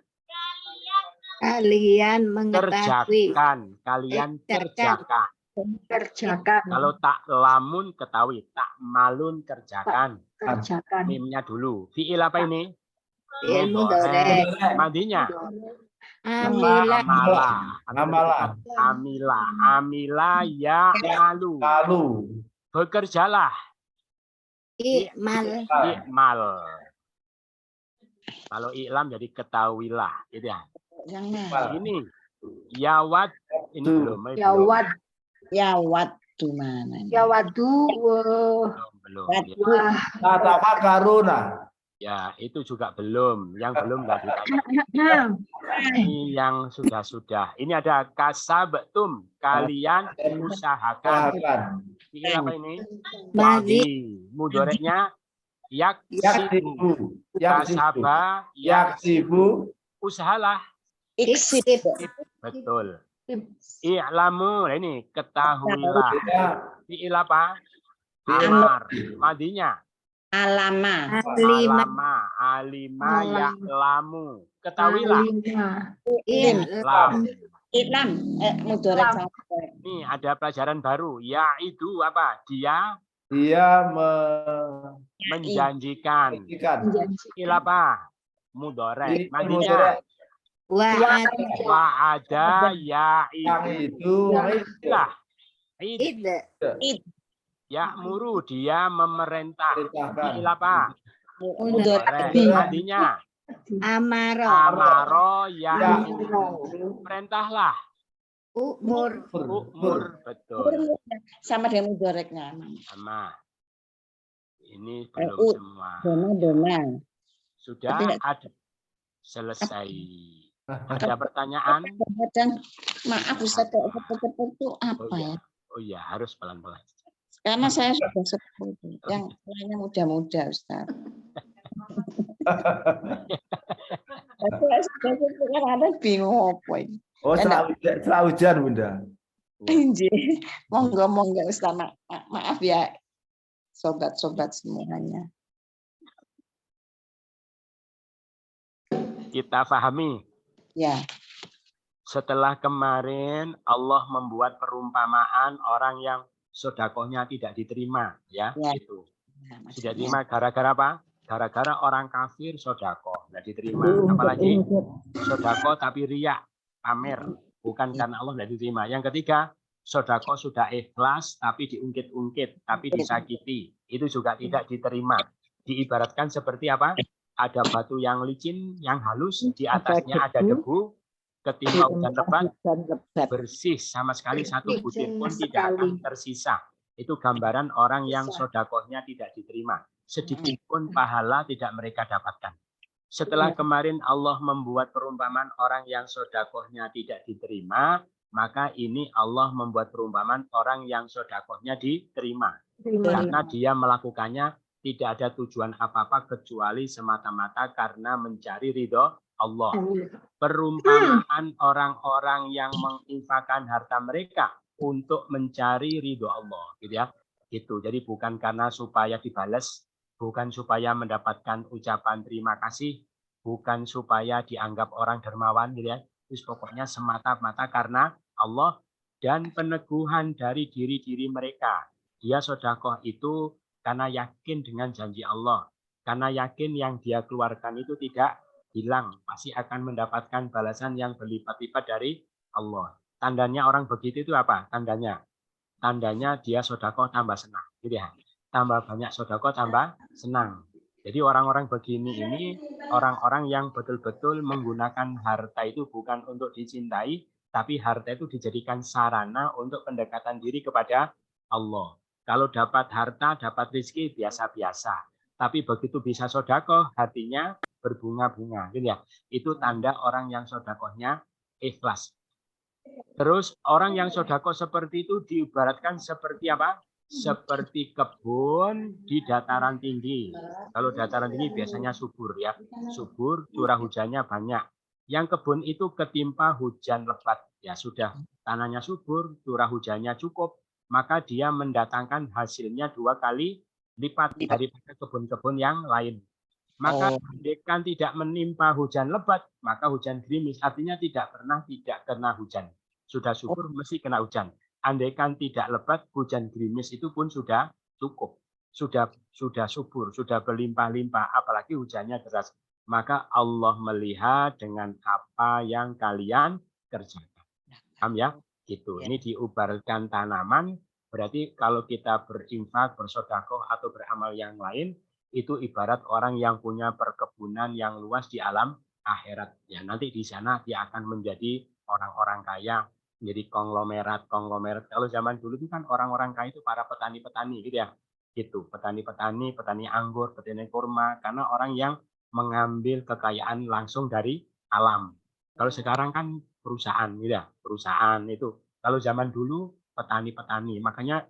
[SPEAKER 3] Kalian mengetahui.
[SPEAKER 1] Kerjakan. Kalian kerjakan.
[SPEAKER 4] Kerjakan.
[SPEAKER 1] Kalau tak lamun ketahui. Tak malun kerjakan.
[SPEAKER 4] Kerjakan.
[SPEAKER 1] Mimnya dulu. Fi'il apa ini?
[SPEAKER 3] Fi'il mudhari.
[SPEAKER 1] Mandinya?
[SPEAKER 3] Amilah.
[SPEAKER 1] Amila ya malu. Bekerjalah.
[SPEAKER 3] I'mal.
[SPEAKER 1] Ikmal. Kalau iklam jadi ketahuilah. Gitu ya.
[SPEAKER 2] Yang mana?
[SPEAKER 1] Ini. Yawad. Ini belum. ini
[SPEAKER 4] Yawad.
[SPEAKER 2] Yawad di mana?
[SPEAKER 4] Yawadu.
[SPEAKER 1] Belum.
[SPEAKER 4] Wah.
[SPEAKER 5] Kata karuna.
[SPEAKER 1] Ya, itu juga belum. Yang belum nggak ditanya. Ini yang sudah-sudah. Ini ada kasabtum. Kalian usahakan. Ini apa ini?
[SPEAKER 3] Madhi.
[SPEAKER 1] Mudhoreknya yaksibu.
[SPEAKER 5] Yaksibu.
[SPEAKER 1] Kasaba.
[SPEAKER 5] Yaksibu.
[SPEAKER 1] Usahalah.
[SPEAKER 2] Iksib.
[SPEAKER 1] Betul. I'lamu. Nah, ini ketahuilah. Fi'il apa? Amar. Madinya.
[SPEAKER 2] Alama.
[SPEAKER 1] Alima ya'lamu. Ketahuilah. Lam.
[SPEAKER 2] Iklam. Mudorek.
[SPEAKER 1] Ini ada pelajaran baru. Ya itu apa? Dia
[SPEAKER 5] Dia
[SPEAKER 1] menjanjikan. Fi'il apa? Mudhari.
[SPEAKER 5] Ini
[SPEAKER 1] Madinya. Wa'ada
[SPEAKER 5] yang
[SPEAKER 1] ya'idu.
[SPEAKER 5] itu
[SPEAKER 1] Id.
[SPEAKER 3] Id.
[SPEAKER 1] Ya'muru. Dia memerintah. Fi'il apa?
[SPEAKER 2] Mudorek.
[SPEAKER 1] Madinya.
[SPEAKER 3] Amaro.
[SPEAKER 1] Amaro ya'idu. Perintahlah.
[SPEAKER 3] Umur.
[SPEAKER 1] Umur. Betul.
[SPEAKER 2] Sama dengan mudoreknya.
[SPEAKER 1] Sama. Ini belum semua.
[SPEAKER 2] Dona.
[SPEAKER 1] Sudah ada. Selesai. Ada pertanyaan?
[SPEAKER 2] Maaf Ustaz, cepet-cepet itu apa ya?
[SPEAKER 1] Oh iya, harus pelan-pelan.
[SPEAKER 2] Karena saya sudah sepuh. Yang lainnya muda-muda Ustaz. Saya ada bingung apa ini.
[SPEAKER 5] Oh, setelah hujan, Bunda.
[SPEAKER 2] Monggo Ustaz, maaf ya sobat-sobat semuanya.
[SPEAKER 1] Kita pahami.
[SPEAKER 2] Ya.
[SPEAKER 1] Setelah kemarin Allah membuat perumpamaan orang yang sedekahnya tidak diterima, ya,
[SPEAKER 2] Ya.
[SPEAKER 1] itu. Tidak diterima gara-gara apa? Gara-gara orang kafir sedekah tidak diterima. Apalagi sedekah tapi riya, pamer, bukan karena Allah tidak diterima. Yang ketiga, sedekah sudah ikhlas tapi diungkit-ungkit, tapi disakiti, itu juga tidak diterima. Diibaratkan seperti apa? Ada batu yang licin, yang halus, di atasnya ada debu, ketika hujan lebat, bersih sama sekali satu butir pun tidak akan tersisa. Itu gambaran orang yang sedekahnya tidak diterima. Sedikit pun pahala tidak mereka dapatkan. Setelah kemarin Allah membuat perumpamaan orang yang sodakohnya tidak diterima, maka ini Allah membuat perumpamaan orang yang sodakohnya diterima. Karena dia melakukannya tidak ada tujuan apa-apa kecuali semata-mata karena mencari ridho Allah. Perumpamaan orang-orang yang menginfakkan harta mereka untuk mencari ridho Allah, gitu ya. Gitu. Jadi bukan karena supaya dibalas, bukan supaya mendapatkan ucapan terima kasih, bukan supaya dianggap orang dermawan, gitu ya. Terus pokoknya semata-mata karena Allah dan peneguhan dari diri-diri mereka. Dia sodakoh itu karena yakin dengan janji Allah. Karena yakin yang dia keluarkan itu tidak hilang. Pasti akan mendapatkan balasan yang berlipat-lipat dari Allah. Tandanya orang begitu itu apa? Tandanya dia sodakoh tambah senang. Gitu ya. Tambah banyak sodakoh tambah senang. Jadi orang-orang begini ini orang-orang yang betul-betul menggunakan harta itu bukan untuk dicintai, tapi harta itu dijadikan sarana untuk pendekatan diri kepada Allah. Kalau dapat harta, dapat rezeki biasa-biasa. Tapi begitu bisa sodakoh, hatinya berbunga-bunga. Gitu ya. Itu tanda orang yang sodakohnya ikhlas. Terus orang yang sodakoh seperti itu diibaratkan seperti apa? Seperti kebun di dataran tinggi. Kalau dataran tinggi biasanya subur ya. Subur, curah hujannya banyak. Yang kebun itu ketimpa hujan lebat. Ya sudah, tanahnya subur, curah hujannya cukup. Maka dia mendatangkan hasilnya 2 kali lipat daripada kebun-kebun yang lain. Maka andaikan tidak menimpa hujan lebat, maka hujan gerimis. Artinya tidak pernah tidak kena hujan. Sudah subur, mesti kena hujan. Andaikan tidak lebat, hujan gerimis itu pun sudah cukup. Sudah subur, sudah berlimpah-limpah, apalagi hujannya deras. Maka Allah melihat dengan apa yang kalian kerjakan. Paham ya? Gitu. Ini diubarkan tanaman, berarti kalau kita berinfak, bersedekah atau beramal yang lain, itu ibarat orang yang punya perkebunan yang luas di alam akhirat. Ya, nanti di sana dia akan menjadi orang-orang kaya, menjadi konglomerat. Kalau zaman dulu itu kan orang-orang kaya itu para petani-petani gitu ya. Gitu, petani-petani, petani anggur, petani kurma, karena orang yang mengambil kekayaan langsung dari alam. Kalau sekarang kan perusahaan gitu ya, perusahaan itu. Kalau zaman dulu petani-petani, makanya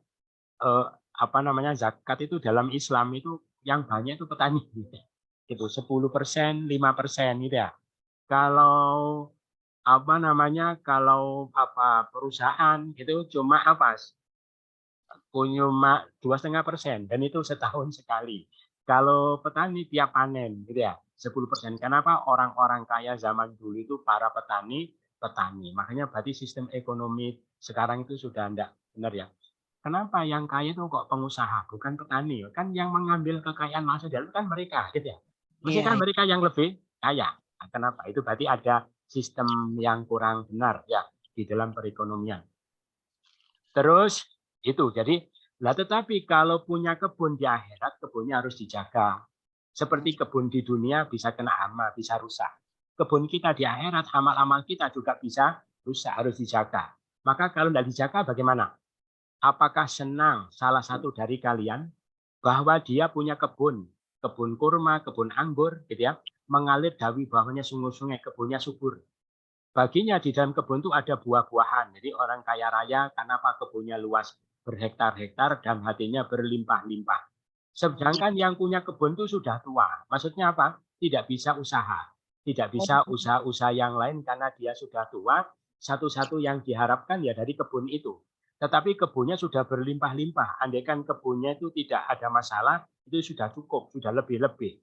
[SPEAKER 1] zakat itu dalam Islam itu yang banyak itu petani gitu. 10%, 5% gitu ya. Kalau perusahaan itu cuma 2,5% dan itu setahun sekali. Kalau petani tiap panen gitu ya 10%. Kenapa orang-orang kaya zaman dulu itu para petani. Makanya berarti sistem ekonomi sekarang itu sudah enggak benar ya. Kenapa yang kaya itu kok pengusaha bukan petani? Kan yang mengambil kekayaan langsung dari kan mereka gitu ya. Mesti kan mereka yang lebih kaya. Nah, kenapa? Itu berarti ada sistem yang kurang benar ya di dalam perekonomian. Terus itu jadi tetapi kalau punya kebun di akhirat, kebunnya harus dijaga. Seperti kebun di dunia bisa kena hama, bisa rusak. Kebun kita di akhirat, amal-amal kita juga bisa rusak, harus dijaga. Maka kalau tidak dijaga bagaimana? Apakah senang salah satu dari kalian bahwa dia punya kebun kurma, kebun anggur, gitu ya, mengalir dari bawahnya sungai-sungai, kebunnya subur. Baginya di dalam kebun itu ada buah-buahan. Jadi orang kaya raya karena kebunnya luas berhektar-hektar dan hatinya berlimpah-limpah. Sedangkan yang punya kebun itu sudah tua. Maksudnya apa? Tidak bisa usaha. Tidak bisa usaha-usaha yang lain karena dia sudah tua. Satu-satu yang diharapkan ya dari kebun itu. Tetapi kebunnya sudah berlimpah-limpah. Andaikan kebunnya itu tidak ada masalah, itu sudah cukup, sudah lebih-lebih.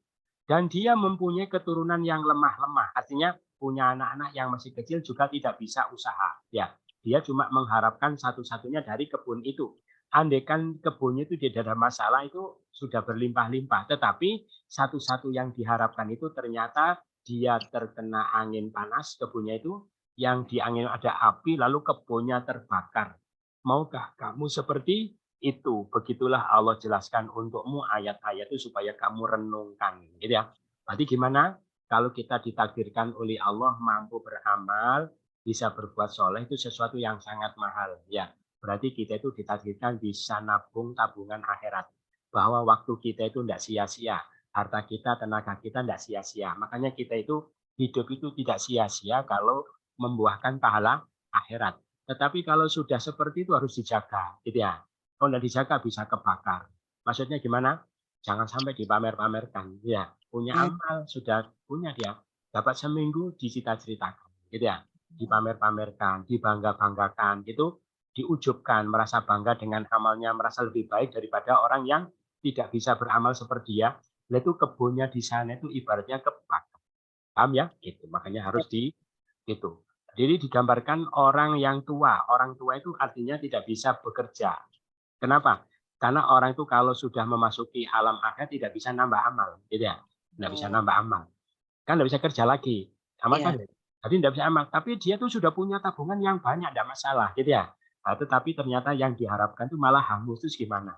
[SPEAKER 1] Dan dia mempunyai keturunan yang lemah-lemah. Artinya punya anak-anak yang masih kecil juga tidak bisa usaha. Ya, dia cuma mengharapkan satu-satunya dari kebun itu. Andaikan kebunnya itu tidak ada masalah, itu sudah berlimpah-limpah. Tetapi satu-satu yang diharapkan itu ternyata dia terkena angin panas, kebunnya itu, yang di angin ada api, lalu kebunnya terbakar. Maukah kamu seperti itu? Begitulah Allah jelaskan untukmu ayat-ayat itu supaya kamu renungkan. Gitu ya. Berarti gimana? Kalau kita ditakdirkan oleh Allah mampu beramal, bisa berbuat soleh, itu sesuatu yang sangat mahal. Ya, berarti kita itu ditakdirkan bisa nabung tabungan akhirat. Bahwa waktu kita itu tidak sia-sia. harta kita, tenaga kita tidak sia-sia. Makanya kita itu hidup itu tidak sia-sia kalau membuahkan pahala akhirat. Tetapi kalau sudah seperti itu harus dijaga, gitu ya. Kalau tidak dijaga bisa kebakar. Maksudnya gimana? Jangan sampai dipamer-pamerkan. Ya, punya amal sudah punya dia. Dapat seminggu dicita-ceritakan, gitu ya. Dipamer-pamerkan, dibangga-banggakan, gitu. Diujubkan, merasa bangga dengan amalnya, merasa lebih baik daripada orang yang tidak bisa beramal seperti dia. Nah, itu kebunnya di sana itu ibaratnya kebakar. Paham ya? Gitu. Makanya harus gitu. Jadi digambarkan orang yang tua. Orang tua itu artinya tidak bisa bekerja. Kenapa? Karena orang itu kalau sudah memasuki alam akhir tidak bisa nambah amal, gitu ya. Tidak bisa nambah amal. Kan tidak bisa kerja lagi. Amal kan? Jadi tidak bisa amal. Tapi dia tuh sudah punya tabungan yang banyak, tidak masalah, gitu ya. Nah, tetapi ternyata yang diharapkan itu malah hangus, terus gimana?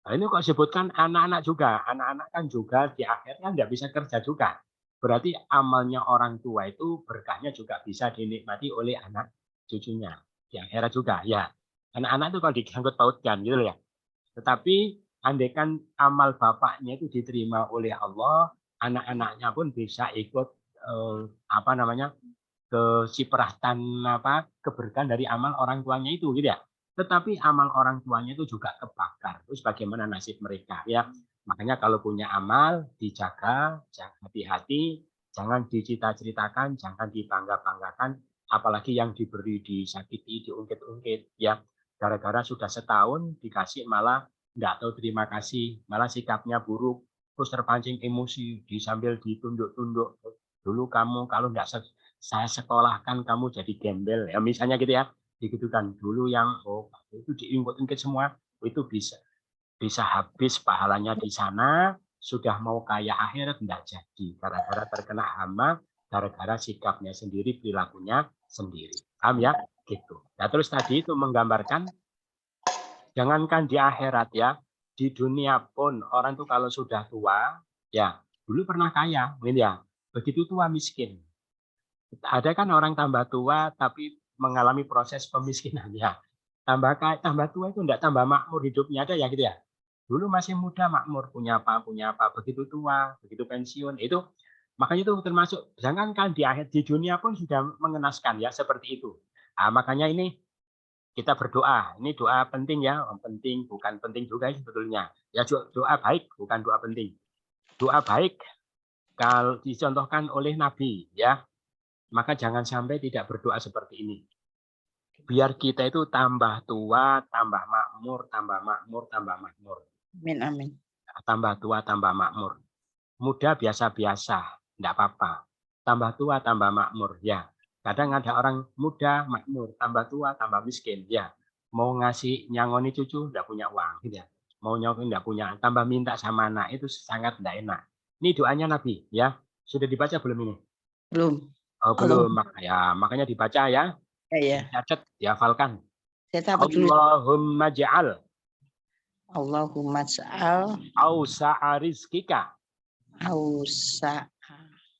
[SPEAKER 1] Nah, ini kok sebutkan anak-anak juga. Anak-anak kan juga di akhir kan tidak bisa kerja juga. Berarti amalnya orang tua itu berkahnya juga bisa dinikmati oleh anak cucunya. Di akhirat juga, ya. Anak-anak itu kalau disangkut pautkan gitu ya. Tetapi andaikan amal bapaknya itu diterima oleh Allah, anak-anaknya pun bisa ikut kecipratan keberkahan dari amal orang tuanya itu, gitu ya. Tetapi amal orang tuanya itu juga kebakar. Terus bagaimana nasib mereka, ya? Makanya kalau punya amal dijaga, jangan hati-hati, jangan dicita-ceritakan, jangan dibangga-banggakan, apalagi yang diberi disakiti, diungkit-ungkit, ya. Gara-gara sudah setahun dikasih malah nggak tahu terima kasih, malah sikapnya buruk, terus terpancing emosi, sambil ditunduk-tunduk. Dulu kamu kalau nggak saya sekolahkan kamu jadi gembel, ya misalnya gitu ya. Digitukan dulu yang itu diungkit-ungkit semua, itu bisa habis pahalanya di sana, sudah mau kaya akhirat tidak jadi, gara-gara terkena hama, gara-gara sikapnya sendiri, perilakunya sendiri. Paham ya? Gitu. Nah, terus tadi itu menggambarkan, jangankan di akhirat ya, di dunia pun orang tuh kalau sudah tua, ya dulu pernah kaya, ya, begitu tua miskin. Ada kan orang tambah tua tapi mengalami proses pemiskinan ya. Tambah tua itu enggak tambah makmur hidupnya, ada ya gitu ya. Dulu masih muda makmur, punya apa, begitu tua, begitu pensiun, itu makanya itu termasuk, jangankan di akhir, di dunia pun sudah mengenaskan ya seperti itu. Nah, makanya ini kita berdoa, ini doa penting ya, penting bukan penting juga sebetulnya. Ya doa baik bukan doa penting. Doa baik kalau dicontohkan oleh Nabi ya, maka jangan sampai tidak berdoa seperti ini. Biar kita itu tambah tua, tambah makmur, tambah makmur, tambah makmur.
[SPEAKER 2] Amin, amin.
[SPEAKER 1] Tambah tua, tambah makmur. Muda biasa-biasa, enggak apa-apa. Tambah tua, tambah makmur, ya. Kadang ada orang muda, makmur, tambah tua, tambah miskin, ya. Mau ngasih nyangoni cucu, enggak punya uang, gitu ya. Mau nyangoni enggak punya, tambah minta sama anak, itu sangat enggak enak. Ini doanya Nabi, ya. Sudah dibaca belum ini?
[SPEAKER 2] Belum.
[SPEAKER 1] Oh, belum. Ya, makanya dibaca ya.
[SPEAKER 2] Ya.
[SPEAKER 1] Dicatat, dihafalkan.
[SPEAKER 2] Saya tahu dulu.
[SPEAKER 1] Allahumma ja'al
[SPEAKER 2] Allahumma ja'al
[SPEAKER 1] ausa'a rizkika.
[SPEAKER 2] ausa'a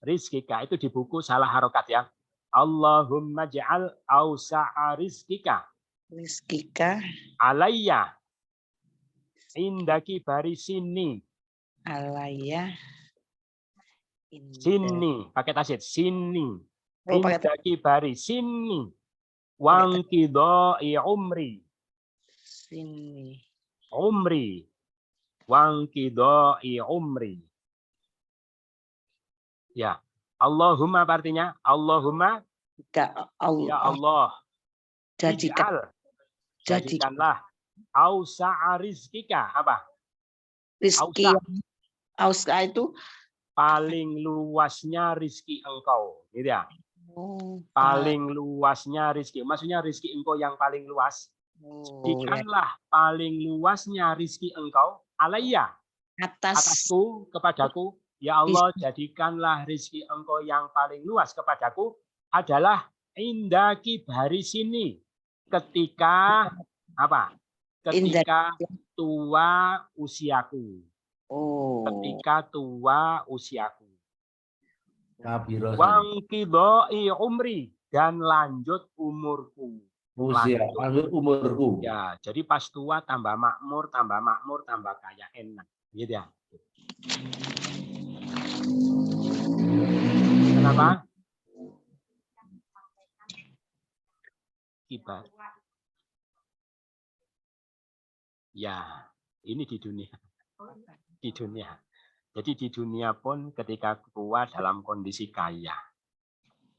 [SPEAKER 1] Rizkika itu di buku salah harokat ya. Allahumma ja'al ausa'a rizkika.
[SPEAKER 2] rizkika
[SPEAKER 1] Alayya indaki bari sini.
[SPEAKER 2] alaya
[SPEAKER 1] Sini, pakai tasydid, sini.
[SPEAKER 2] Oh, pakai
[SPEAKER 1] Indaki bari sini. Wangkidoi umri.
[SPEAKER 2] sini.
[SPEAKER 1] Umri. Wangkidoi umri. Ya. Allahumma artinya Allahumma
[SPEAKER 2] Jika
[SPEAKER 1] ya Allah. Jadikanlah ausa'a rizkika apa?
[SPEAKER 2] Rizki ausa itu
[SPEAKER 1] paling luasnya rizki engkau, gitu ya. Paling luasnya rizki, maksudnya rizki engkau yang paling luas. Jadikanlah paling luasnya rizki engkau alayya, atasku, kepadaku. Ya Allah, jadikanlah rizki engkau yang paling luas kepadaku adalah indaki bari sini. Ketika apa? Ketika tua usiaku. Ketika tua usiaku. Wangkidoi umri, dan lanjut umurku.
[SPEAKER 5] Lanjut umurku.
[SPEAKER 1] Ya, jadi pas tua tambah makmur, tambah kaya enak. Gitu ya. Kenapa? Kibar. Ya, ini di dunia. Di dunia. Jadi di dunia pun ketika tua dalam kondisi kaya,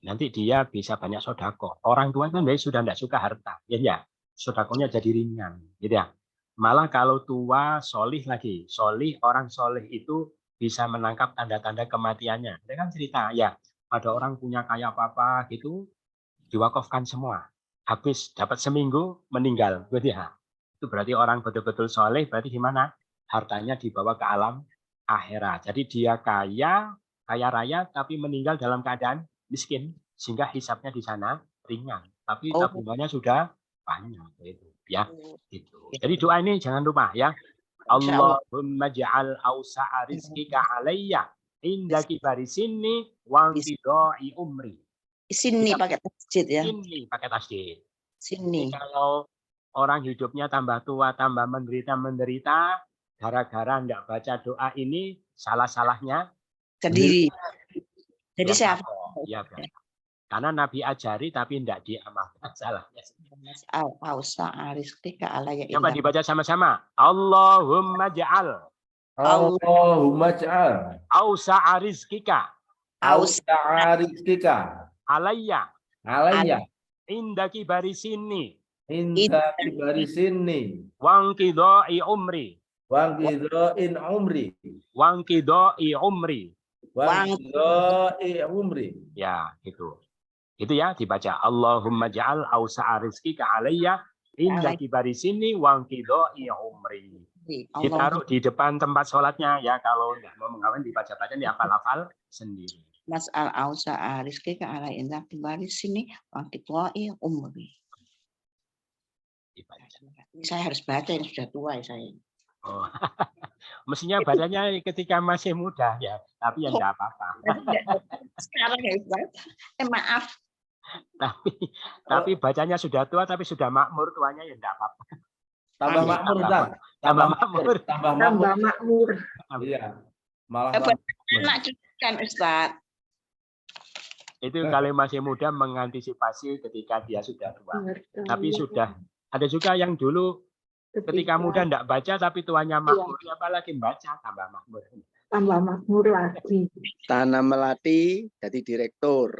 [SPEAKER 1] nanti dia bisa banyak sodako. Orang tua kan sudah tidak suka harta, ya, sodakonya jadi ringan, gitu ya. Malah kalau tua solih lagi, solih orang solih itu bisa menangkap tanda-tanda kematiannya. Dia kan cerita, ya, ada orang punya kaya apa-apa gitu, diwakafkan semua. Habis dapat seminggu meninggal, gitu ya. Itu berarti orang betul-betul soleh, berarti gimana? Hartanya dibawa ke alam akhirat. Jadi dia kaya raya, tapi meninggal dalam keadaan miskin, sehingga hisapnya di sana ringan. Tapi
[SPEAKER 2] Oh.
[SPEAKER 1] tabungannya sudah banyak, itu ya. Gitu. Jadi doa ini jangan lupa ya. Allahumma ja'al awsa'a rizqika alayya inda kibari sinni wa qidai umri.
[SPEAKER 2] Sini pakai tasjid ya.
[SPEAKER 1] Ini pakai tasjid.
[SPEAKER 2] Sini.
[SPEAKER 1] Kalau orang hidupnya tambah tua, tambah menderita, gara-gara enggak baca doa ini, salah-salahnya
[SPEAKER 2] Sendiri. Jadi
[SPEAKER 1] ya,
[SPEAKER 2] saya
[SPEAKER 1] ya, karena Nabi ajari tapi enggak diamalkan salahnya.
[SPEAKER 2] Ausa rizqika alayya.
[SPEAKER 1] Coba dibaca sama-sama. Allahumma ja'al.
[SPEAKER 5] Allahumma ja'al.
[SPEAKER 1] Ausa'a rizqika.
[SPEAKER 5] Ausa'a rizqika.
[SPEAKER 1] Alayya.
[SPEAKER 5] Alayya.
[SPEAKER 1] Inda kibari sinni.
[SPEAKER 5] Inda kibari sinni.
[SPEAKER 1] Wangkidai umri.
[SPEAKER 5] Wangkidoin umri.
[SPEAKER 1] Wangkidai umri.
[SPEAKER 5] Wangkidoin umri.
[SPEAKER 1] Ya, gitu. Itu ya dibaca. Allahumma ja'al ausa'a rizqika alayya inda kibari sinni wangkidai umri. Ditaruh di depan tempat sholatnya ya. Kalau nggak mau mengawen dibaca-baca di hafal-hafal sendiri.
[SPEAKER 2] Mas'al ausa'a rizqika alayya inda kibari sinni wangkidai umri.
[SPEAKER 1] Dibaca.
[SPEAKER 2] Ini saya harus baca, ini sudah tua ya saya.
[SPEAKER 1] Oh. Mestinya badannya ketika masih muda ya, tapi ya enggak apa-apa.
[SPEAKER 2] Sekarang ya Ustaz. Maaf.
[SPEAKER 1] Tapi bacanya sudah tua tapi sudah makmur, tuanya ya enggak apa-apa.
[SPEAKER 5] Tambah makmur, Ustaz.
[SPEAKER 1] Tambah makmur.
[SPEAKER 5] Tambah
[SPEAKER 4] Tambah
[SPEAKER 5] makmur.
[SPEAKER 4] makmur.
[SPEAKER 5] Iya. Malah
[SPEAKER 2] Anak kan Ustaz.
[SPEAKER 1] Itu kalau masih muda mengantisipasi ketika dia sudah tua. Tapi sudah ada juga yang dulu ketika muda enggak baca tapi tuanya makmur, apalagi baca tambah makmur.
[SPEAKER 4] Tambah makmur lagi.
[SPEAKER 6] Tanam melati jadi direktur.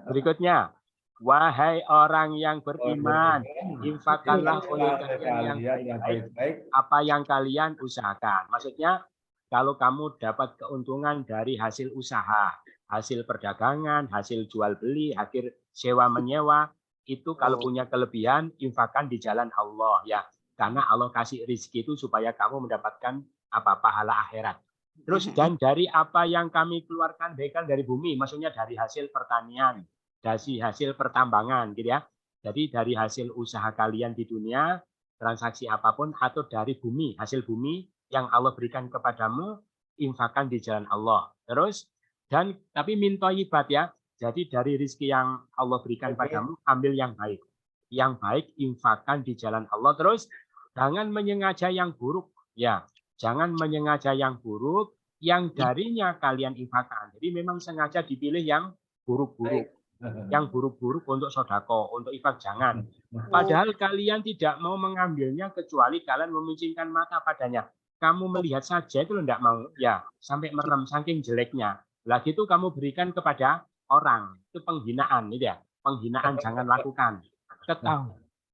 [SPEAKER 1] Berikutnya, wahai orang yang beriman, infakkanlah oleh kalian yang baik-baik apa yang kalian usahakan. Maksudnya, kalau kamu dapat keuntungan dari hasil usaha, hasil perdagangan, hasil jual beli, hasil sewa menyewa, itu kalau punya kelebihan, infakkan di jalan Allah ya. Karena Allah kasih rezeki itu supaya kamu mendapatkan pahala akhirat. Terus dan dari apa yang kami keluarkan baik dari bumi, maksudnya dari hasil pertanian, dari hasil pertambangan gitu ya. Jadi dari hasil usaha kalian di dunia, transaksi apapun atau dari bumi, hasil bumi yang Allah berikan kepadamu, infakkan di jalan Allah. Terus dan tapi min thayyibat ya. Jadi dari rezeki yang Allah berikan padamu, ambil yang baik. Yang baik infakkan di jalan Allah. Terus jangan menyengaja yang buruk. Ya, jangan menyengaja yang buruk yang darinya kalian infakkan. Jadi memang sengaja dipilih yang buruk-buruk. Yang buruk-buruk untuk sodako, untuk infak jangan. Padahal kalian tidak mau mengambilnya kecuali kalian memicingkan mata padanya. Kamu melihat saja itu tidak mau. Ya, sampai merem saking jeleknya. Lagi itu kamu berikan kepada orang, itu penghinaan gitu ya. Penghinaan jangan lakukan.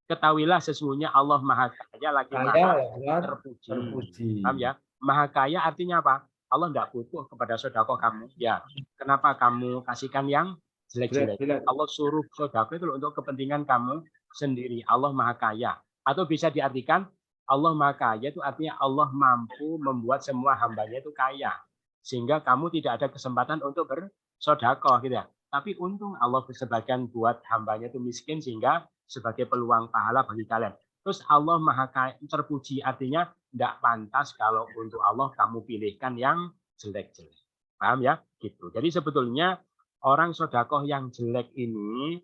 [SPEAKER 1] Ketahuilah sesungguhnya Allah Maha Kaya lagi Maha terpuji. Paham ya? Maha Kaya artinya apa? Allah tidak butuh kepada sedekah kamu. Ya. Kenapa kamu kasihkan yang jelek-jelek? Allah suruh sedekah itu untuk kepentingan kamu sendiri. Allah Maha Kaya. Atau bisa diartikan Allah Maha Kaya itu artinya Allah mampu membuat semua hambanya itu kaya. Sehingga kamu tidak ada kesempatan untuk bersedekah gitu ya. Tapi untung Allah sebagian buat hambanya itu miskin sehingga sebagai peluang pahala bagi kalian. Terus Allah Maha Kaya terpuji artinya tidak pantas kalau untuk Allah kamu pilihkan yang jelek-jelek. Paham ya? Gitu. Jadi sebetulnya orang sedekah yang jelek ini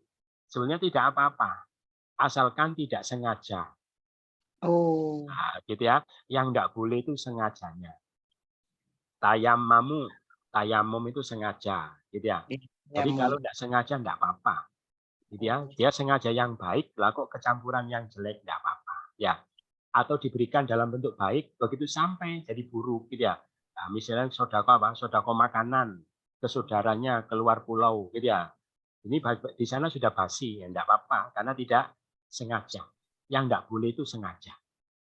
[SPEAKER 1] sebenarnya tidak apa-apa. Asalkan tidak sengaja.
[SPEAKER 2] Oh.
[SPEAKER 1] Nah, gitu ya. Yang enggak boleh itu sengajanya. Tayamum itu sengaja, gitu ya. Jadi kalau enggak sengaja enggak apa-apa. Gitu ya. Dia sengaja yang baik, lah kok kecampuran yang jelek enggak apa-apa, ya. Atau diberikan dalam bentuk baik, begitu sampai jadi buruk, gitu ya. Nah, misalnya sodako apa? Sodako makanan ke saudaranya keluar pulau, gitu ya. Ini di sana sudah basi, ya enggak apa-apa karena tidak sengaja. Yang enggak boleh itu sengaja.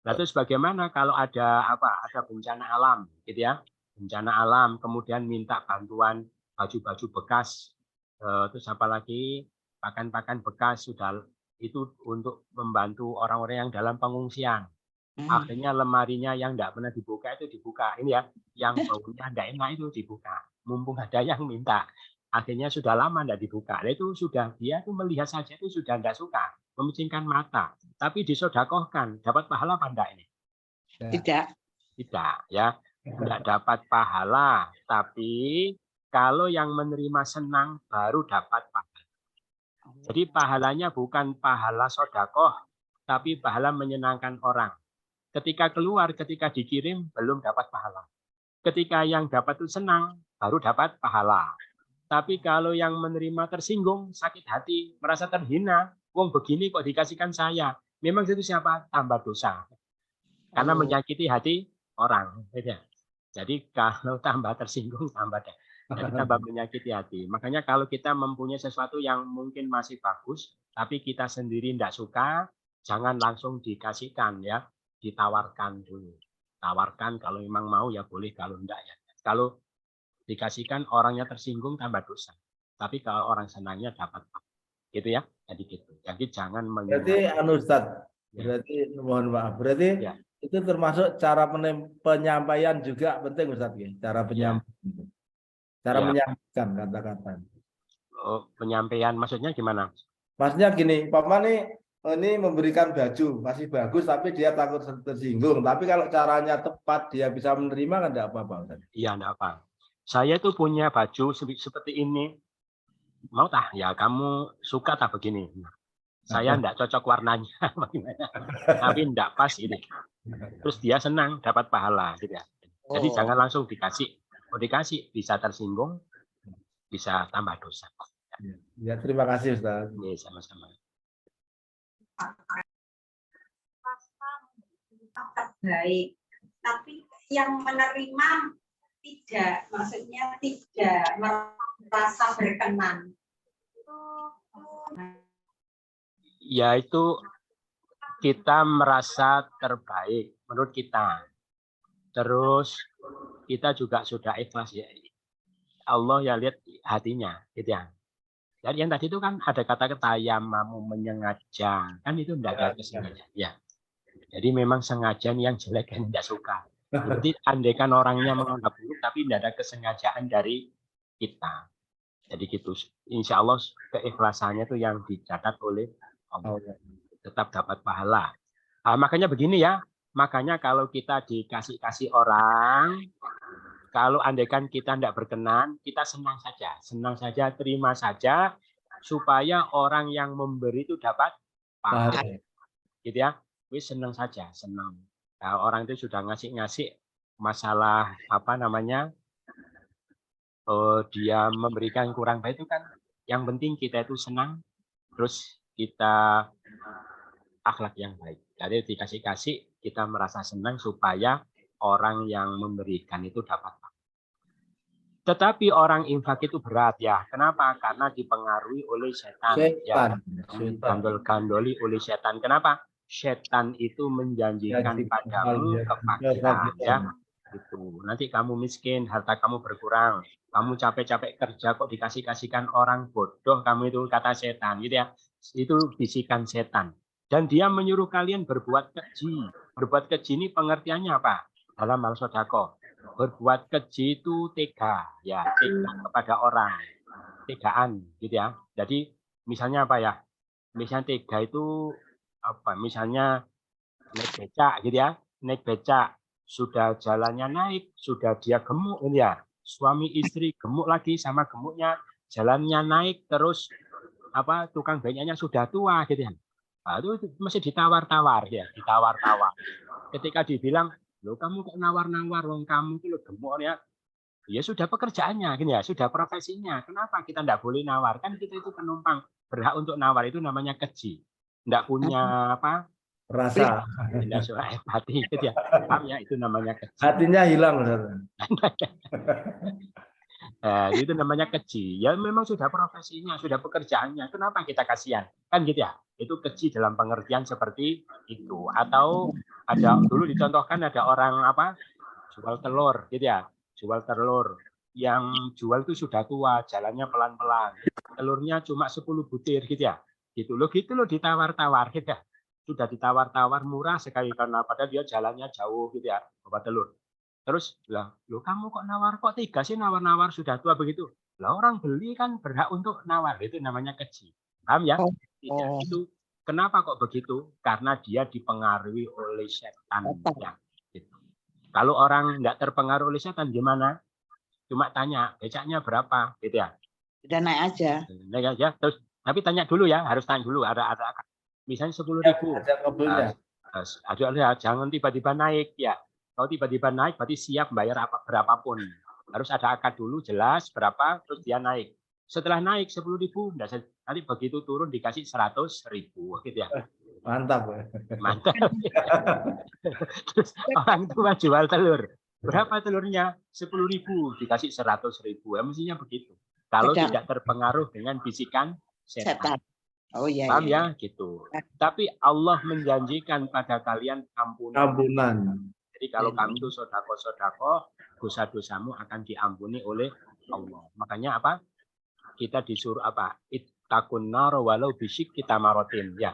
[SPEAKER 1] Nah, terus bagaimana kalau ada apa? Ada bencana alam, gitu ya. Bencana alam, kemudian minta bantuan baju-baju bekas, terus apalagi pakan-pakan bekas sudah itu untuk membantu orang-orang yang dalam pengungsian. Akhirnya lemarinya yang enggak pernah dibuka itu dibuka. Ini ya, yang baunya enggak enak itu dibuka. Mumpung ada yang minta. Akhirnya sudah lama enggak dibuka. Nah, itu sudah dia tuh melihat saja itu sudah enggak suka, memicingkan mata. Tapi disodakohkan, dapat pahala apa enggak ini?
[SPEAKER 2] Tidak.
[SPEAKER 1] Tidak, ya. Enggak dapat pahala, tapi kalau yang menerima senang baru dapat pahala. Jadi pahalanya bukan pahala sodakoh, tapi pahala menyenangkan orang. Ketika keluar, ketika dikirim, belum dapat pahala. Ketika yang dapat itu senang, baru dapat pahala. Tapi kalau yang menerima tersinggung, sakit hati, merasa terhina, wong begini kok dikasihkan saya. Memang itu siapa? Tambah dosa. Karena menyakiti hati orang. Jadi kalau tambah tersinggung, jadi tambah menyakiti hati. Makanya kalau kita mempunyai sesuatu yang mungkin masih bagus, tapi kita sendiri tidak suka, jangan langsung dikasihkan, ya. Ditawarkan dulu. Tawarkan kalau memang mau ya boleh, kalau enggak ya. Kalau dikasihkan orangnya tersinggung tambah dosa. Tapi kalau orang senangnya dapat. Gitu ya. Jadi gitu. Jadi jangan
[SPEAKER 5] Berarti Ustaz, berarti mohon maaf. Berarti
[SPEAKER 1] ya.
[SPEAKER 5] itu termasuk cara penyampaian juga penting Ustaz ya. Cara penyampaian. Cara
[SPEAKER 1] Ya.
[SPEAKER 5] menyampaikan kata-kata.
[SPEAKER 1] Oh, penyampaian maksudnya gimana?
[SPEAKER 5] Maksudnya gini, Papa nih ini memberikan baju masih bagus tapi dia takut tersinggung. Tapi kalau caranya tepat dia bisa menerima kan enggak apa-apa Ustaz.
[SPEAKER 1] Iya, enggak apa. Saya tuh punya baju seperti ini. Mau tah? Ya kamu suka tak begini? Saya enggak cocok warnanya bagaimana. Tapi enggak pas ini. Terus dia senang dapat pahala gitu ya. Jadi jangan langsung dikasih. Kalau dikasih bisa tersinggung, bisa tambah dosa.
[SPEAKER 5] Ya, terima kasih Ustaz.
[SPEAKER 1] Ini sama-sama.
[SPEAKER 7] Baik, tapi yang menerima tidak, maksudnya tidak merasa berkenan.
[SPEAKER 1] Ya itu kita merasa terbaik menurut kita. Terus kita juga sudah ikhlas ya. Allah ya lihat hatinya, gitu ya. Jadi yang tadi itu kan ada kata-kata yamamu menyengaja, kan itu tidak ada kesengajaan. Ya. Jadi memang sengaja yang jelek kan tidak suka. Jadi andaikan orangnya menganggap buruk, tapi tidak ada kesengajaan dari kita. Jadi gitu. Insya Allah keikhlasannya itu yang dicatat oleh Allah. Tetap dapat pahala. Nah, makanya begini ya. Makanya kalau kita dikasih orang, kalau andaikan kita tidak berkenan, kita senang saja, terima saja, supaya orang yang memberi itu dapat pahala. Gitu ya. Wis senang saja, senang. Nah, orang itu sudah ngasih masalah apa namanya, dia memberikan kurang baik itu kan, yang penting kita itu senang, terus kita akhlak yang baik. Jadi dikasih kita merasa senang supaya orang yang memberikan itu dapat. Tetapi orang infak itu berat ya. Kenapa? Karena dipengaruhi oleh setan. Ya, gandol-gandoli oleh setan. Kenapa? Setan itu menjanjikan padamu kefakiran ya. Gitu. Nanti kamu miskin, harta kamu berkurang. Kamu capek-capek kerja kok dikasihkan orang, bodoh kamu itu, kata setan gitu ya. Itu bisikan setan. Dan dia menyuruh kalian berbuat keji. Berbuat keji ini pengertiannya apa? Dalam hal sedekah. Berbuat keji itu tega, ya, tega kepada orang. Tegaan gitu ya. Jadi misalnya apa ya? Misalnya tega itu apa? Misalnya naik becak gitu ya. Naik becak, sudah jalannya naik, sudah dia gemuk gitu ya. Suami istri gemuk lagi sama gemuknya, jalannya naik terus apa tukang becaknya sudah tua gitu ya. Nah, itu masih ditawar-tawar ya, ditawar-tawar. Ketika dibilang, "Loh kamu kok nawar-nawar, wong kamu itu lo gemuk ya." Ya sudah pekerjaannya, gini ya, sudah profesinya. Kenapa kita tidak boleh nawar? Kan kita itu penumpang, berhak untuk nawar, itu namanya keji. Tidak punya apa?
[SPEAKER 5] Rasa.
[SPEAKER 1] Tidak suara hati gitu ya. Paham ya, itu namanya keji.
[SPEAKER 5] Hatinya hilang.
[SPEAKER 1] Nah, itu namanya keji. Ya memang sudah profesinya, sudah pekerjaannya. Kenapa kita kasihan? Kan gitu ya. Itu keji dalam pengertian seperti itu. Atau ada dulu dicontohkan ada orang apa? Jual telur gitu ya. Jual telur. Yang jual itu sudah tua, jalannya pelan-pelan. Telurnya cuma 10 butir gitu ya. Gitu loh ditawar-tawar gitu ya. Sudah ditawar-tawar murah sekali karena padahal dia jalannya jauh gitu ya, bawa telur. Terus bilang, "Loh kamu kok nawar kok tiga sih nawar-nawar sudah tua begitu?" Lah orang beli kan berhak untuk nawar, itu namanya keji. Paham ya? Tidak. Itu kenapa kok begitu? Karena dia dipengaruhi oleh setan ya. Gitu. Kalau orang nggak terpengaruh oleh setan gimana? Cuma tanya, becaknya berapa gitu ya.
[SPEAKER 2] Udah naik aja.
[SPEAKER 1] Naik aja. Terus tapi tanya dulu ya, harus tanya dulu ada misalnya 10.000. Jangan tiba-tiba naik ya. Kalau tiba-tiba naik berarti siap bayar berapapun. Harus ada akad dulu jelas berapa terus dia naik. Setelah naik 10.000, nanti begitu turun dikasih 100.000 gitu ya.
[SPEAKER 5] Mantap.
[SPEAKER 1] Mantap. Terus orang tua jual telur. Berapa telurnya? 10.000 dikasih 100.000. Ya, mestinya begitu. Kalau tidak terpengaruh dengan bisikan setan.
[SPEAKER 2] Oh iya.
[SPEAKER 1] Paham ya gitu. Tapi Allah menjanjikan pada kalian ampunan. Jadi kalau kamu itu sodako, dosa-dosamu akan diampuni oleh Allah. Makanya apa? Kita disuruh apa? Ittaqun nar walau bisyikki tamaratin ya.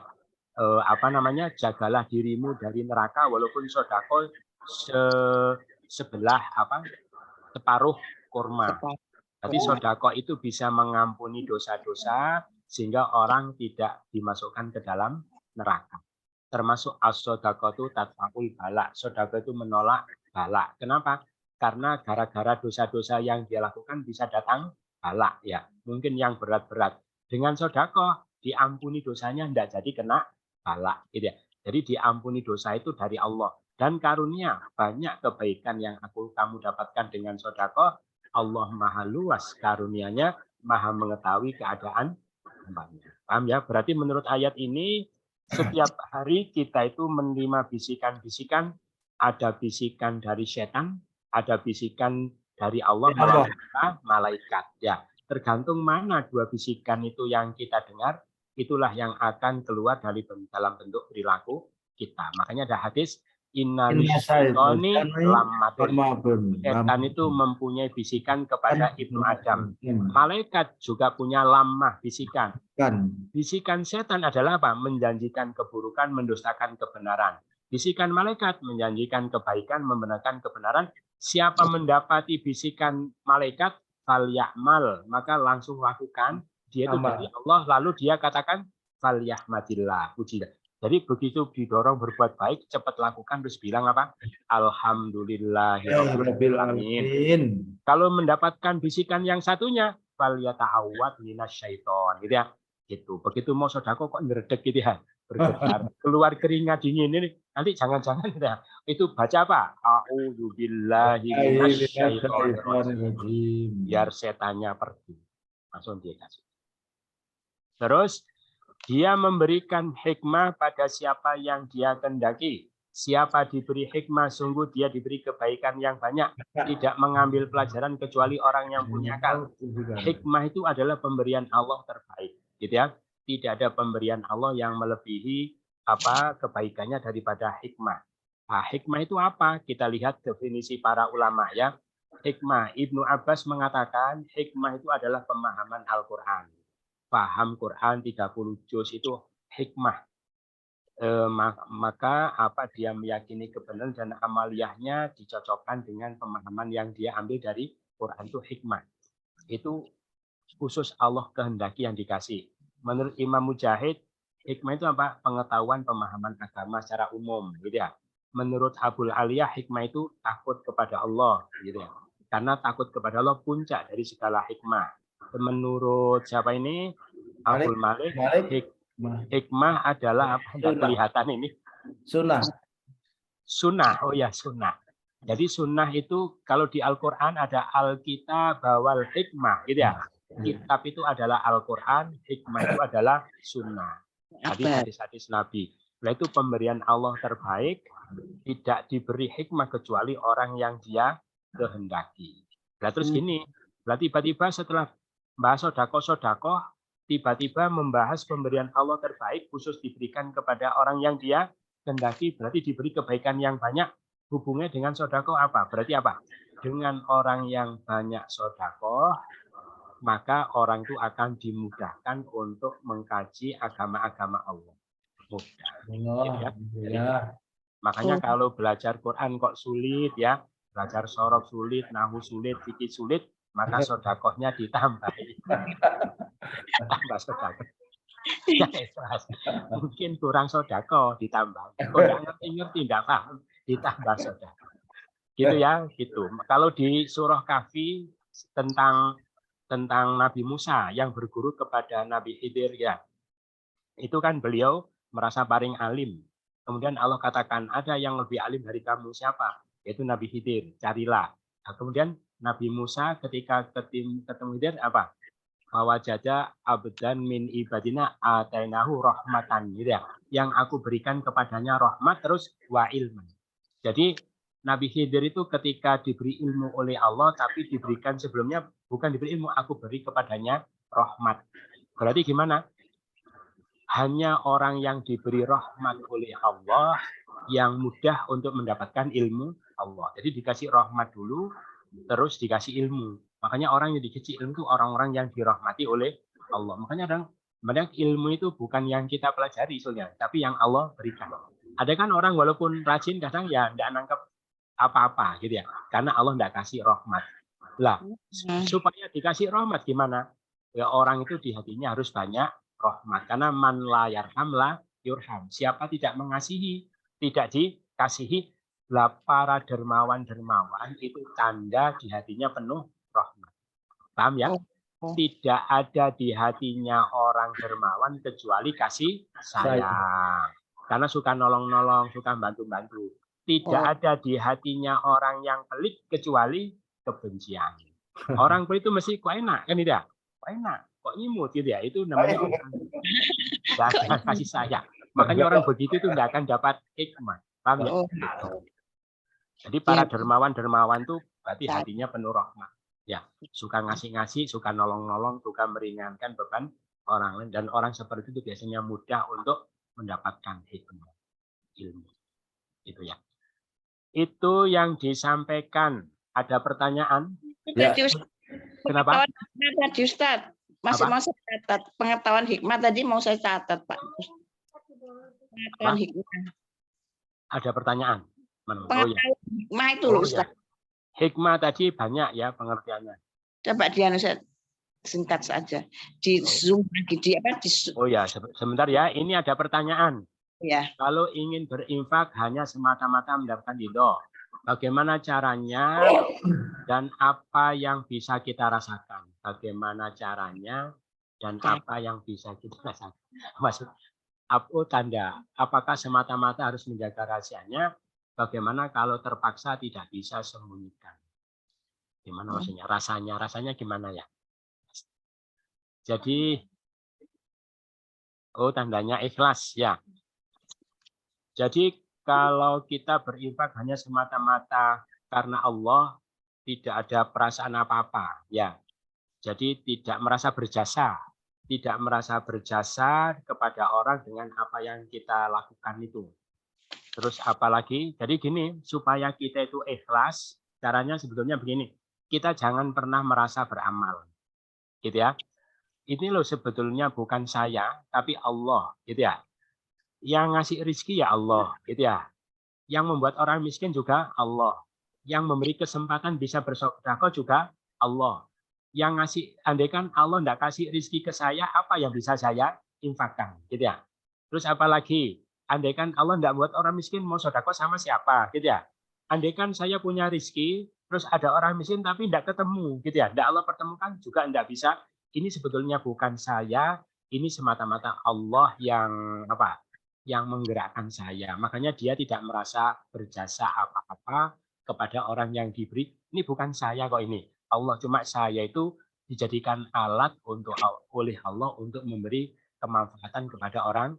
[SPEAKER 1] Jagalah dirimu dari neraka walaupun sodako sebelah separuh kurma. Jadi sodako itu bisa mengampuni dosa-dosa sehingga orang tidak dimasukkan ke dalam neraka. Termasuk as-sodako itu tatfa'ul balak. Sodako itu menolak balak. Kenapa? Karena gara-gara dosa-dosa yang dia lakukan bisa datang balak ya. Mungkin yang berat-berat. Dengan sodako diampuni dosanya tidak jadi kena balak. Gitu ya. Jadi diampuni dosa itu dari Allah. Dan karunia banyak kebaikan yang kamu dapatkan dengan sodako. Allah maha luas karunianya, maha mengetahui keadaan hambanya. Paham ya? Berarti menurut ayat ini setiap hari kita itu menerima bisikan-bisikan, ada bisikan dari setan, ada bisikan dari Allah melalui malaikat. Ya, tergantung mana dua bisikan itu yang kita dengar, itulah yang akan keluar dari dalam bentuk perilaku kita. Makanya ada hadis Inna lisyaitoni lammatun. Setan itu mempunyai bisikan kepada Ibnu Adam. Malaikat juga punya lamah bisikan. Bisikan setan adalah apa? Menjanjikan keburukan, mendustakan kebenaran. Bisikan malaikat menjanjikan kebaikan, membenarkan kebenaran. Siapa mendapati bisikan malaikat, falya'mal, maka langsung lakukan. Dia itu dari Allah, lalu dia katakan falyahmadillah, pujilah. Jadi begitu didorong berbuat baik, cepat lakukan, terus bilang apa? Alhamdulillahirabbil alamin. Kalau mendapatkan bisikan yang satunya, falyata'awwad minasyaiton, gitu ya. Gitu. Begitu mau sedekah kok ngeredek gitu ya, bergetar, keluar keringat dingin ini, nanti jangan-jangan gitu ya. Itu baca apa? A'udzubillahi minasyaitonirrajim. Biar setannya pergi. Langsung dia kasih. Terus dia memberikan hikmah pada siapa yang dia kehendaki. Siapa diberi hikmah, sungguh dia diberi kebaikan yang banyak. Tidak mengambil pelajaran kecuali orang yang punya akal. Hikmah itu adalah pemberian Allah terbaik. Gitu ya. Tidak ada pemberian Allah yang melebihi kebaikannya daripada hikmah. Nah, hikmah itu apa? Kita lihat definisi para ulama ya. Hikmah, Ibnu Abbas mengatakan hikmah itu adalah pemahaman Al-Quran. Paham Quran 30 juz itu hikmah. Maka dia meyakini kebenaran dan amaliyahnya dicocokkan dengan pemahaman yang dia ambil dari Quran itu hikmah. Itu khusus Allah kehendaki yang dikasih. Menurut Imam Mujahid, hikmah itu apa? Pengetahuan pemahaman agama secara umum, gitu ya. Menurut Abul Aliyah, hikmah itu takut kepada Allah, gitu ya. Karena takut kepada Allah puncak dari segala hikmah. Menurut siapa ini? Abdul Malik, Hikmah adalah apa? Tidak
[SPEAKER 5] Sunnah.
[SPEAKER 1] kelihatan ini.
[SPEAKER 5] Sunnah.
[SPEAKER 1] Sunnah. Oh ya, sunnah. Jadi sunnah itu kalau di Al-Quran ada Alkitab wal hikmah, gitu ya. Kitab itu adalah Al-Quran, hikmah itu adalah sunnah. Jadi
[SPEAKER 2] Apa?
[SPEAKER 1] hadis-hadis Nabi. Nah, itu pemberian Allah terbaik, tidak diberi hikmah kecuali orang yang dia kehendaki. Nah, terus gini, berarti tiba-tiba setelah bahas sodako-sodako, tiba-tiba membahas pemberian Allah terbaik khusus diberikan kepada orang yang dia kehendaki, berarti diberi kebaikan yang banyak. Hubungannya dengan sodako apa? Berarti apa? Dengan orang yang banyak sodako, maka orang itu akan dimudahkan untuk mengkaji agama-agama Allah. Mudah.
[SPEAKER 5] Ya.
[SPEAKER 1] Makanya kalau belajar Quran kok sulit ya, belajar sorok sulit, nahu sulit, fikih sulit, maka sodakohnya ditambah. Tambah sodakoh. Ya, ikhlas. Mungkin kurang sodako ditambah. Kok nggak ngerti-ngerti, nggak paham, ditambah sodako. Gitu ya, gitu. Kalau di surah Kahfi tentang Nabi Musa yang berguru kepada Nabi Khidir ya, itu kan beliau merasa paling alim. Kemudian Allah katakan ada yang lebih alim dari kamu siapa? Yaitu Nabi Khidir. Carilah. Nah, kemudian Nabi Musa ketika ketemu Khidir apa? Wajada abdan min ibadina atainahu rahmatan, gitu ya. Yang aku berikan kepadanya rahmat terus wa ilman. Jadi Nabi Khidir itu ketika diberi ilmu oleh Allah tapi diberikan sebelumnya bukan diberi ilmu, aku beri kepadanya rahmat. Berarti gimana? Hanya orang yang diberi rahmat oleh Allah yang mudah untuk mendapatkan ilmu Allah. Jadi dikasih rahmat dulu terus dikasih ilmu. Makanya orang yang dikasih ilmu itu orang-orang yang dirahmati oleh Allah. Makanya ilmu itu bukan yang kita pelajari soalnya, tapi yang Allah berikan. Ada kan orang walaupun rajin kadang ya tidak nangkep apa-apa gitu ya, karena Allah tidak kasih rahmat. Lah, supaya dikasih rahmat gimana? Ya orang itu di hatinya harus banyak rahmat. Karena man la yarham la yurham. Siapa tidak mengasihi, tidak dikasihi. Lah para dermawan-dermawan itu tanda di hatinya penuh rahmat. Paham ya? Tidak ada di hatinya orang dermawan kecuali kasih sayang. Karena suka nolong-nolong, suka bantu-bantu. Tidak ada di hatinya orang yang pelit kecuali kebencian. Orang pelit itu mesti kok enak kan tidak? Kok enak, kok nyimut gitu ya. Itu namanya tidak kasih sayang. Makanya orang begitu itu tidak akan dapat hikmah. Paham ya? Jadi para dermawan-dermawan itu berarti hatinya penuh rahmat. Ya, suka ngasih-ngasih, suka nolong-nolong, suka meringankan beban orang lain. Dan orang seperti itu biasanya mudah untuk mendapatkan hikmah, ilmu. Itu ya. Itu yang disampaikan. Ada pertanyaan?
[SPEAKER 5] Ya.
[SPEAKER 1] Kenapa?
[SPEAKER 2] Tadi Ustaz, masih mau saya catat. Pengetahuan hikmah tadi mau saya catat, Pak. Pengetahuan hikmah.
[SPEAKER 1] Ada pertanyaan? Oh, ya.
[SPEAKER 2] Hikmah itu loh, Ustaz.
[SPEAKER 1] Ya. Hikmah tadi banyak ya pengertiannya.
[SPEAKER 2] Coba Ustaz singkat saja. Di Zoom lagi
[SPEAKER 1] Oh ya, sebentar ya. Ini ada pertanyaan.
[SPEAKER 2] Ya.
[SPEAKER 1] Kalau ingin berinfak hanya semata-mata mendapatkan ridho, bagaimana caranya dan apa yang bisa kita rasakan? Bagaimana caranya dan apa yang bisa kita rasakan? Maksud apa tanda? Apakah semata-mata harus menjaga rahasianya? Bagaimana kalau terpaksa tidak bisa sembunyikan? Gimana maksudnya? Rasanya gimana ya? Jadi, tandanya ikhlas ya. Jadi kalau kita berinfak hanya semata-mata karena Allah, tidak ada perasaan apa-apa ya. Jadi tidak merasa berjasa, kepada orang dengan apa yang kita lakukan itu. Terus apalagi, jadi gini, supaya kita itu ikhlas, caranya sebetulnya begini, kita jangan pernah merasa beramal, gitu ya. Ini loh sebetulnya bukan saya, tapi Allah, gitu ya. Yang ngasih rezeki ya Allah, gitu ya. Yang membuat orang miskin juga Allah. Yang memberi kesempatan bisa bersedekah juga Allah. Yang ngasih, andaikan Allah tidak kasih rezeki ke saya, apa yang bisa saya infakkan, gitu ya. Terus apalagi, andaikan Allah tidak buat orang miskin mau sedekah sama siapa, gitu ya. Andaikan saya punya rezeki, terus ada orang miskin tapi tidak ketemu, gitu ya. Tidak Allah pertemukan juga tidak bisa. Ini sebetulnya bukan saya, ini semata-mata Allah yang apa? Yang menggerakkan saya. Makanya dia tidak merasa berjasa apa-apa kepada orang yang diberi. Ini bukan saya kok ini. Allah, cuma saya itu dijadikan alat oleh Allah untuk memberi kemanfaatan kepada orang.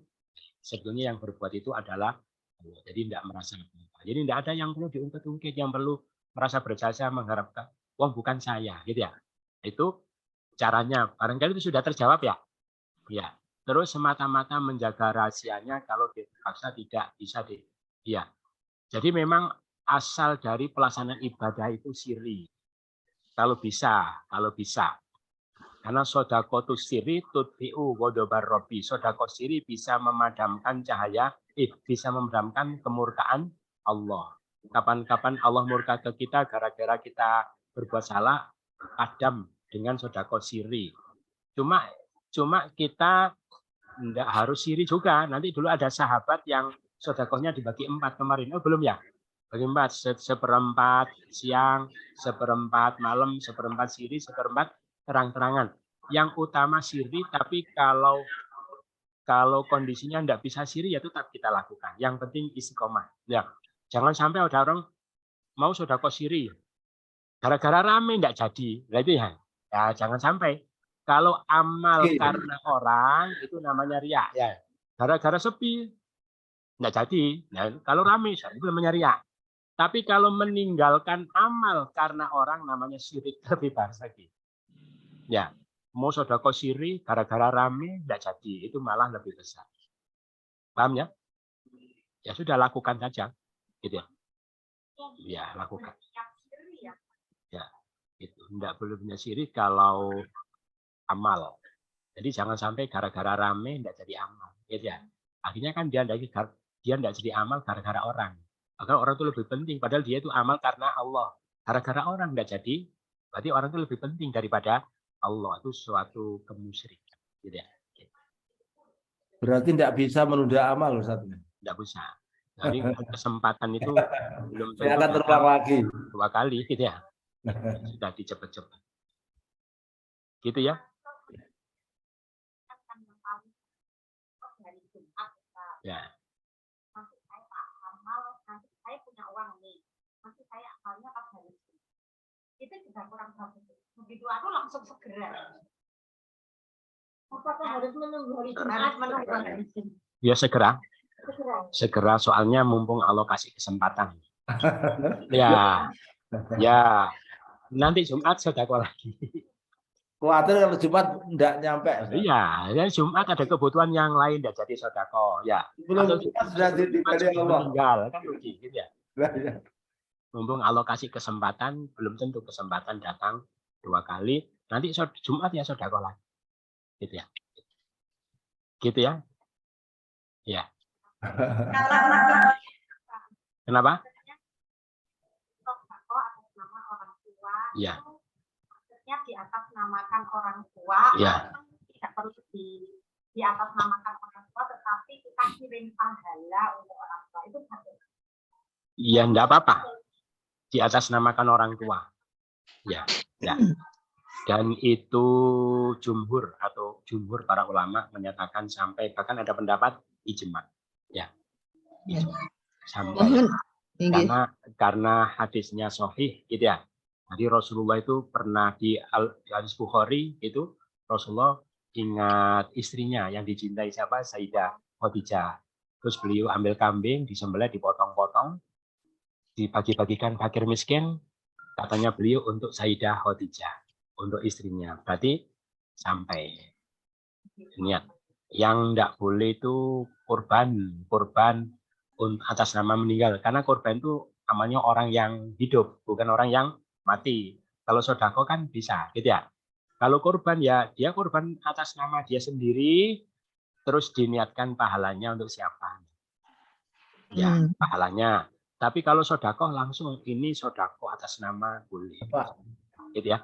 [SPEAKER 1] Sebetulnya yang berbuat itu adalah Allah. Jadi tidak merasa apa-apa. Jadi tidak ada yang perlu diungkit-ungkit, yang perlu merasa berjasa mengharapkan, wong bukan saya, gitu ya. Itu caranya. Barangkali itu sudah terjawab ya. Ya. Terus semata-mata menjaga rahasianya kalau dipaksa tidak bisa ya. Jadi memang asal dari pelaksanaan ibadah itu siri. Kalau bisa. Karena sodako siri tutfi'u godobar robi. Sodako siri bisa memadamkan cahaya, bisa memadamkan kemurkaan Allah. Kapan-kapan Allah murka ke kita gara-gara kita berbuat salah, padam dengan sodako siri. Cuma kita tidak harus siri juga. Nanti dulu ada sahabat yang sodakohnya dibagi 4 kemarin. Oh belum ya? Bagi 4, seperempat siang, seperempat malam, seperempat siri, seperempat terang-terangan. Yang utama siri, tapi kalau kondisinya tidak bisa siri ya tetap kita lakukan. Yang penting istiqomah. Ya, jangan sampai ada orang mau sodakoh siri, gara-gara rame tidak jadi. Nah itu ya jangan sampai. Kalau amal karena orang itu namanya riya ya. Gara-gara sepi enggak jadi. Nah, kalau ramai itu namanya riya. Tapi kalau meninggalkan amal karena orang namanya syirik, lebih besar lagi. Ya, mau sedekah syirik gara-gara ramai enggak jadi, itu malah lebih besar. Paham ya? Ya sudah lakukan saja. Gitu ya. Ya, lakukan. Ya, itu enggak boleh punya syirik kalau amal. Jadi jangan sampai gara-gara rame enggak jadi amal, gitu ya. Akhirnya kan dia enggak jadi amal gara-gara orang. Maka orang itu lebih penting padahal dia itu amal karena Allah. Gara-gara orang enggak jadi, berarti orang itu lebih penting daripada Allah. Itu suatu kemusyrikan, gitu ya.
[SPEAKER 5] Berarti tidak bisa menunda amal, Ustaz.
[SPEAKER 1] Tidak bisa. Jadi kesempatan itu belum
[SPEAKER 5] tentu akan terulang lagi
[SPEAKER 1] 2 kali, gitu ya. Sudah dicepet-cepet. Gitu ya. Ya.
[SPEAKER 7] Nanti saya amal, nanti saya punya uang nih. Nanti saya amalnya pas hari Jumat. Itu juga kurang bagus. Begitu aku langsung segera. Apakah harus menunggu hari Jumat? Harus menunggu hari Jumat.
[SPEAKER 1] Ya segera soalnya mumpung Allah kasih kesempatan. Ya. Nanti Jumat sedekah lagi.
[SPEAKER 5] Khawatir kalau Jumat enggak nyampe.
[SPEAKER 1] Iya, ya Jumat ada kebutuhan yang lain enggak jadi sedekah, ya.
[SPEAKER 5] Belum Jumat sudah jadi Allah.
[SPEAKER 1] Meninggal kan begitu ya. Mumpung Allah kasih kesempatan, belum tentu kesempatan datang 2 kali. Nanti Jumat ya sedekah lagi. Gitu ya. Gitu ya. Ya. Kenapa? Ya.
[SPEAKER 7] Di atas namakan orang tua,
[SPEAKER 1] ya.
[SPEAKER 7] Tidak perlu di atas namakan orang tua, tetapi kita kirim pahala untuk orang tua itu satu.
[SPEAKER 1] Iya, enggak apa-apa. Di atas namakan orang tua. Ya. Dan itu jumhur para ulama menyatakan sampai bahkan ada pendapat ijma. Ya. Sampai. Karena hadisnya sahih gitu ya. Jadi Rasulullah itu pernah di hadis Bukhari itu Rasulullah ingat istrinya yang dicintai siapa? Sayyidah Khadijah. Terus beliau ambil kambing, disembelih, dipotong-potong, dibagi-bagikan fakir miskin. Katanya beliau untuk Sayyidah Khadijah, untuk istrinya. Berarti sampai niat. Yang enggak boleh itu kurban atas nama meninggal. Karena kurban itu namanya orang yang hidup, bukan orang yang mati. Kalau sodako kan bisa, gitu ya. Kalau kurban ya dia kurban atas nama dia sendiri, terus diniatkan pahalanya untuk siapa? Ya, pahalanya. Tapi kalau sodako langsung ini sodako atas nama boleh, gitu ya.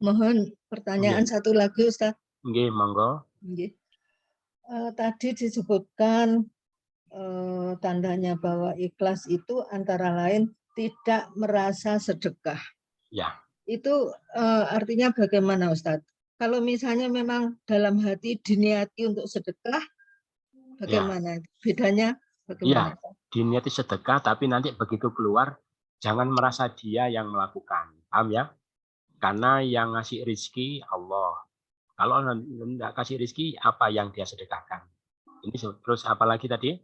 [SPEAKER 8] Mohon pertanyaan satu lagi, Ustaz.
[SPEAKER 1] Nggih, monggo.
[SPEAKER 8] Nggih. Tadi disebutkan tandanya bahwa ikhlas itu antara lain tidak merasa sedekah.
[SPEAKER 1] Ya.
[SPEAKER 8] Itu artinya bagaimana, Ustadz? kalau misalnya memang dalam hati diniati untuk sedekah, bagaimana? Bedanya bagaimana?
[SPEAKER 1] Diniati sedekah, tapi nanti begitu keluar, jangan merasa dia yang melakukan. Paham ya? Karena yang ngasih rizki Allah. Kalau tidak kasih rizki, apa yang dia sedekahkan? Ini terus apalagi tadi?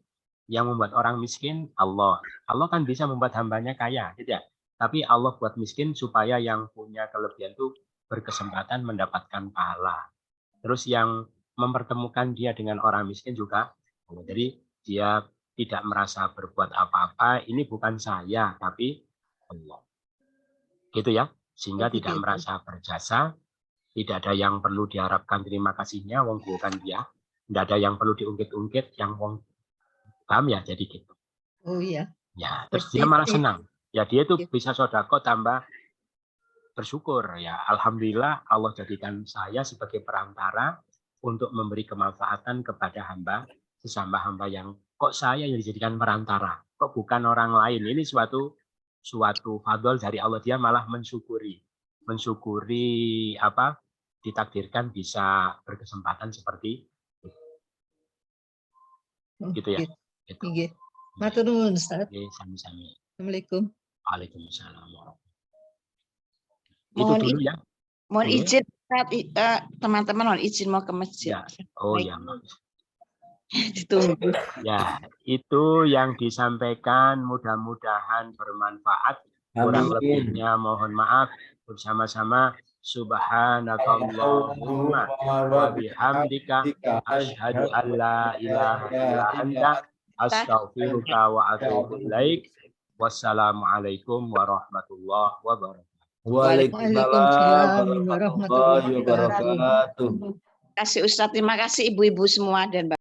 [SPEAKER 1] Yang membuat orang miskin, Allah. Allah kan bisa membuat hambanya kaya, tidak? Tapi Allah buat miskin supaya yang punya kelebihan itu berkesempatan mendapatkan pahala. Terus yang mempertemukan dia dengan orang miskin juga. Jadi dia tidak merasa berbuat apa-apa. Ini bukan saya, tapi Allah. Gitu ya. Sehingga tidak merasa berjasa. Tidak ada yang perlu diharapkan terima kasihnya, wong bukan dia. Tidak ada yang perlu diungkit-ungkit, yang wong paham ya, jadi gitu.
[SPEAKER 8] Oh iya.
[SPEAKER 1] Ya, terus dia malah senang. Ya dia itu bisa sodako tambah bersyukur ya. Alhamdulillah Allah jadikan saya sebagai perantara untuk memberi kemanfaatan kepada hamba, sesama hamba yang kok saya yang dijadikan perantara, kok bukan orang lain. Ini suatu fadl dari Allah, dia malah mensyukuri apa ditakdirkan bisa berkesempatan seperti itu. Gitu ya. Gitu.
[SPEAKER 8] Nggih. Matur nuwun, Ustaz.
[SPEAKER 1] Sami-sami.
[SPEAKER 8] Assalamualaikum.
[SPEAKER 1] Waalaikumsalam. Itu
[SPEAKER 2] Mohon
[SPEAKER 1] dulu ya.
[SPEAKER 2] Mohon
[SPEAKER 1] Ini.
[SPEAKER 2] izin teman-teman, mohon izin mau ke masjid.
[SPEAKER 1] Ya. Oh ya.
[SPEAKER 2] Ditunggu.
[SPEAKER 1] Ya, itu yang disampaikan, mudah-mudahan bermanfaat. Kurang lebihnya mohon maaf. Bersama-sama subhanakallahumma wa bihamdika asyhadu an la ilaha illa anta astaghfiruka wa atubu ilaik. Wassalamualaikum warahmatullahi wabarakatuh.
[SPEAKER 8] Waalaikumsalam warahmatullahi wabarakatuh.
[SPEAKER 2] Terima kasih Ustaz, terima kasih ibu-ibu semua dan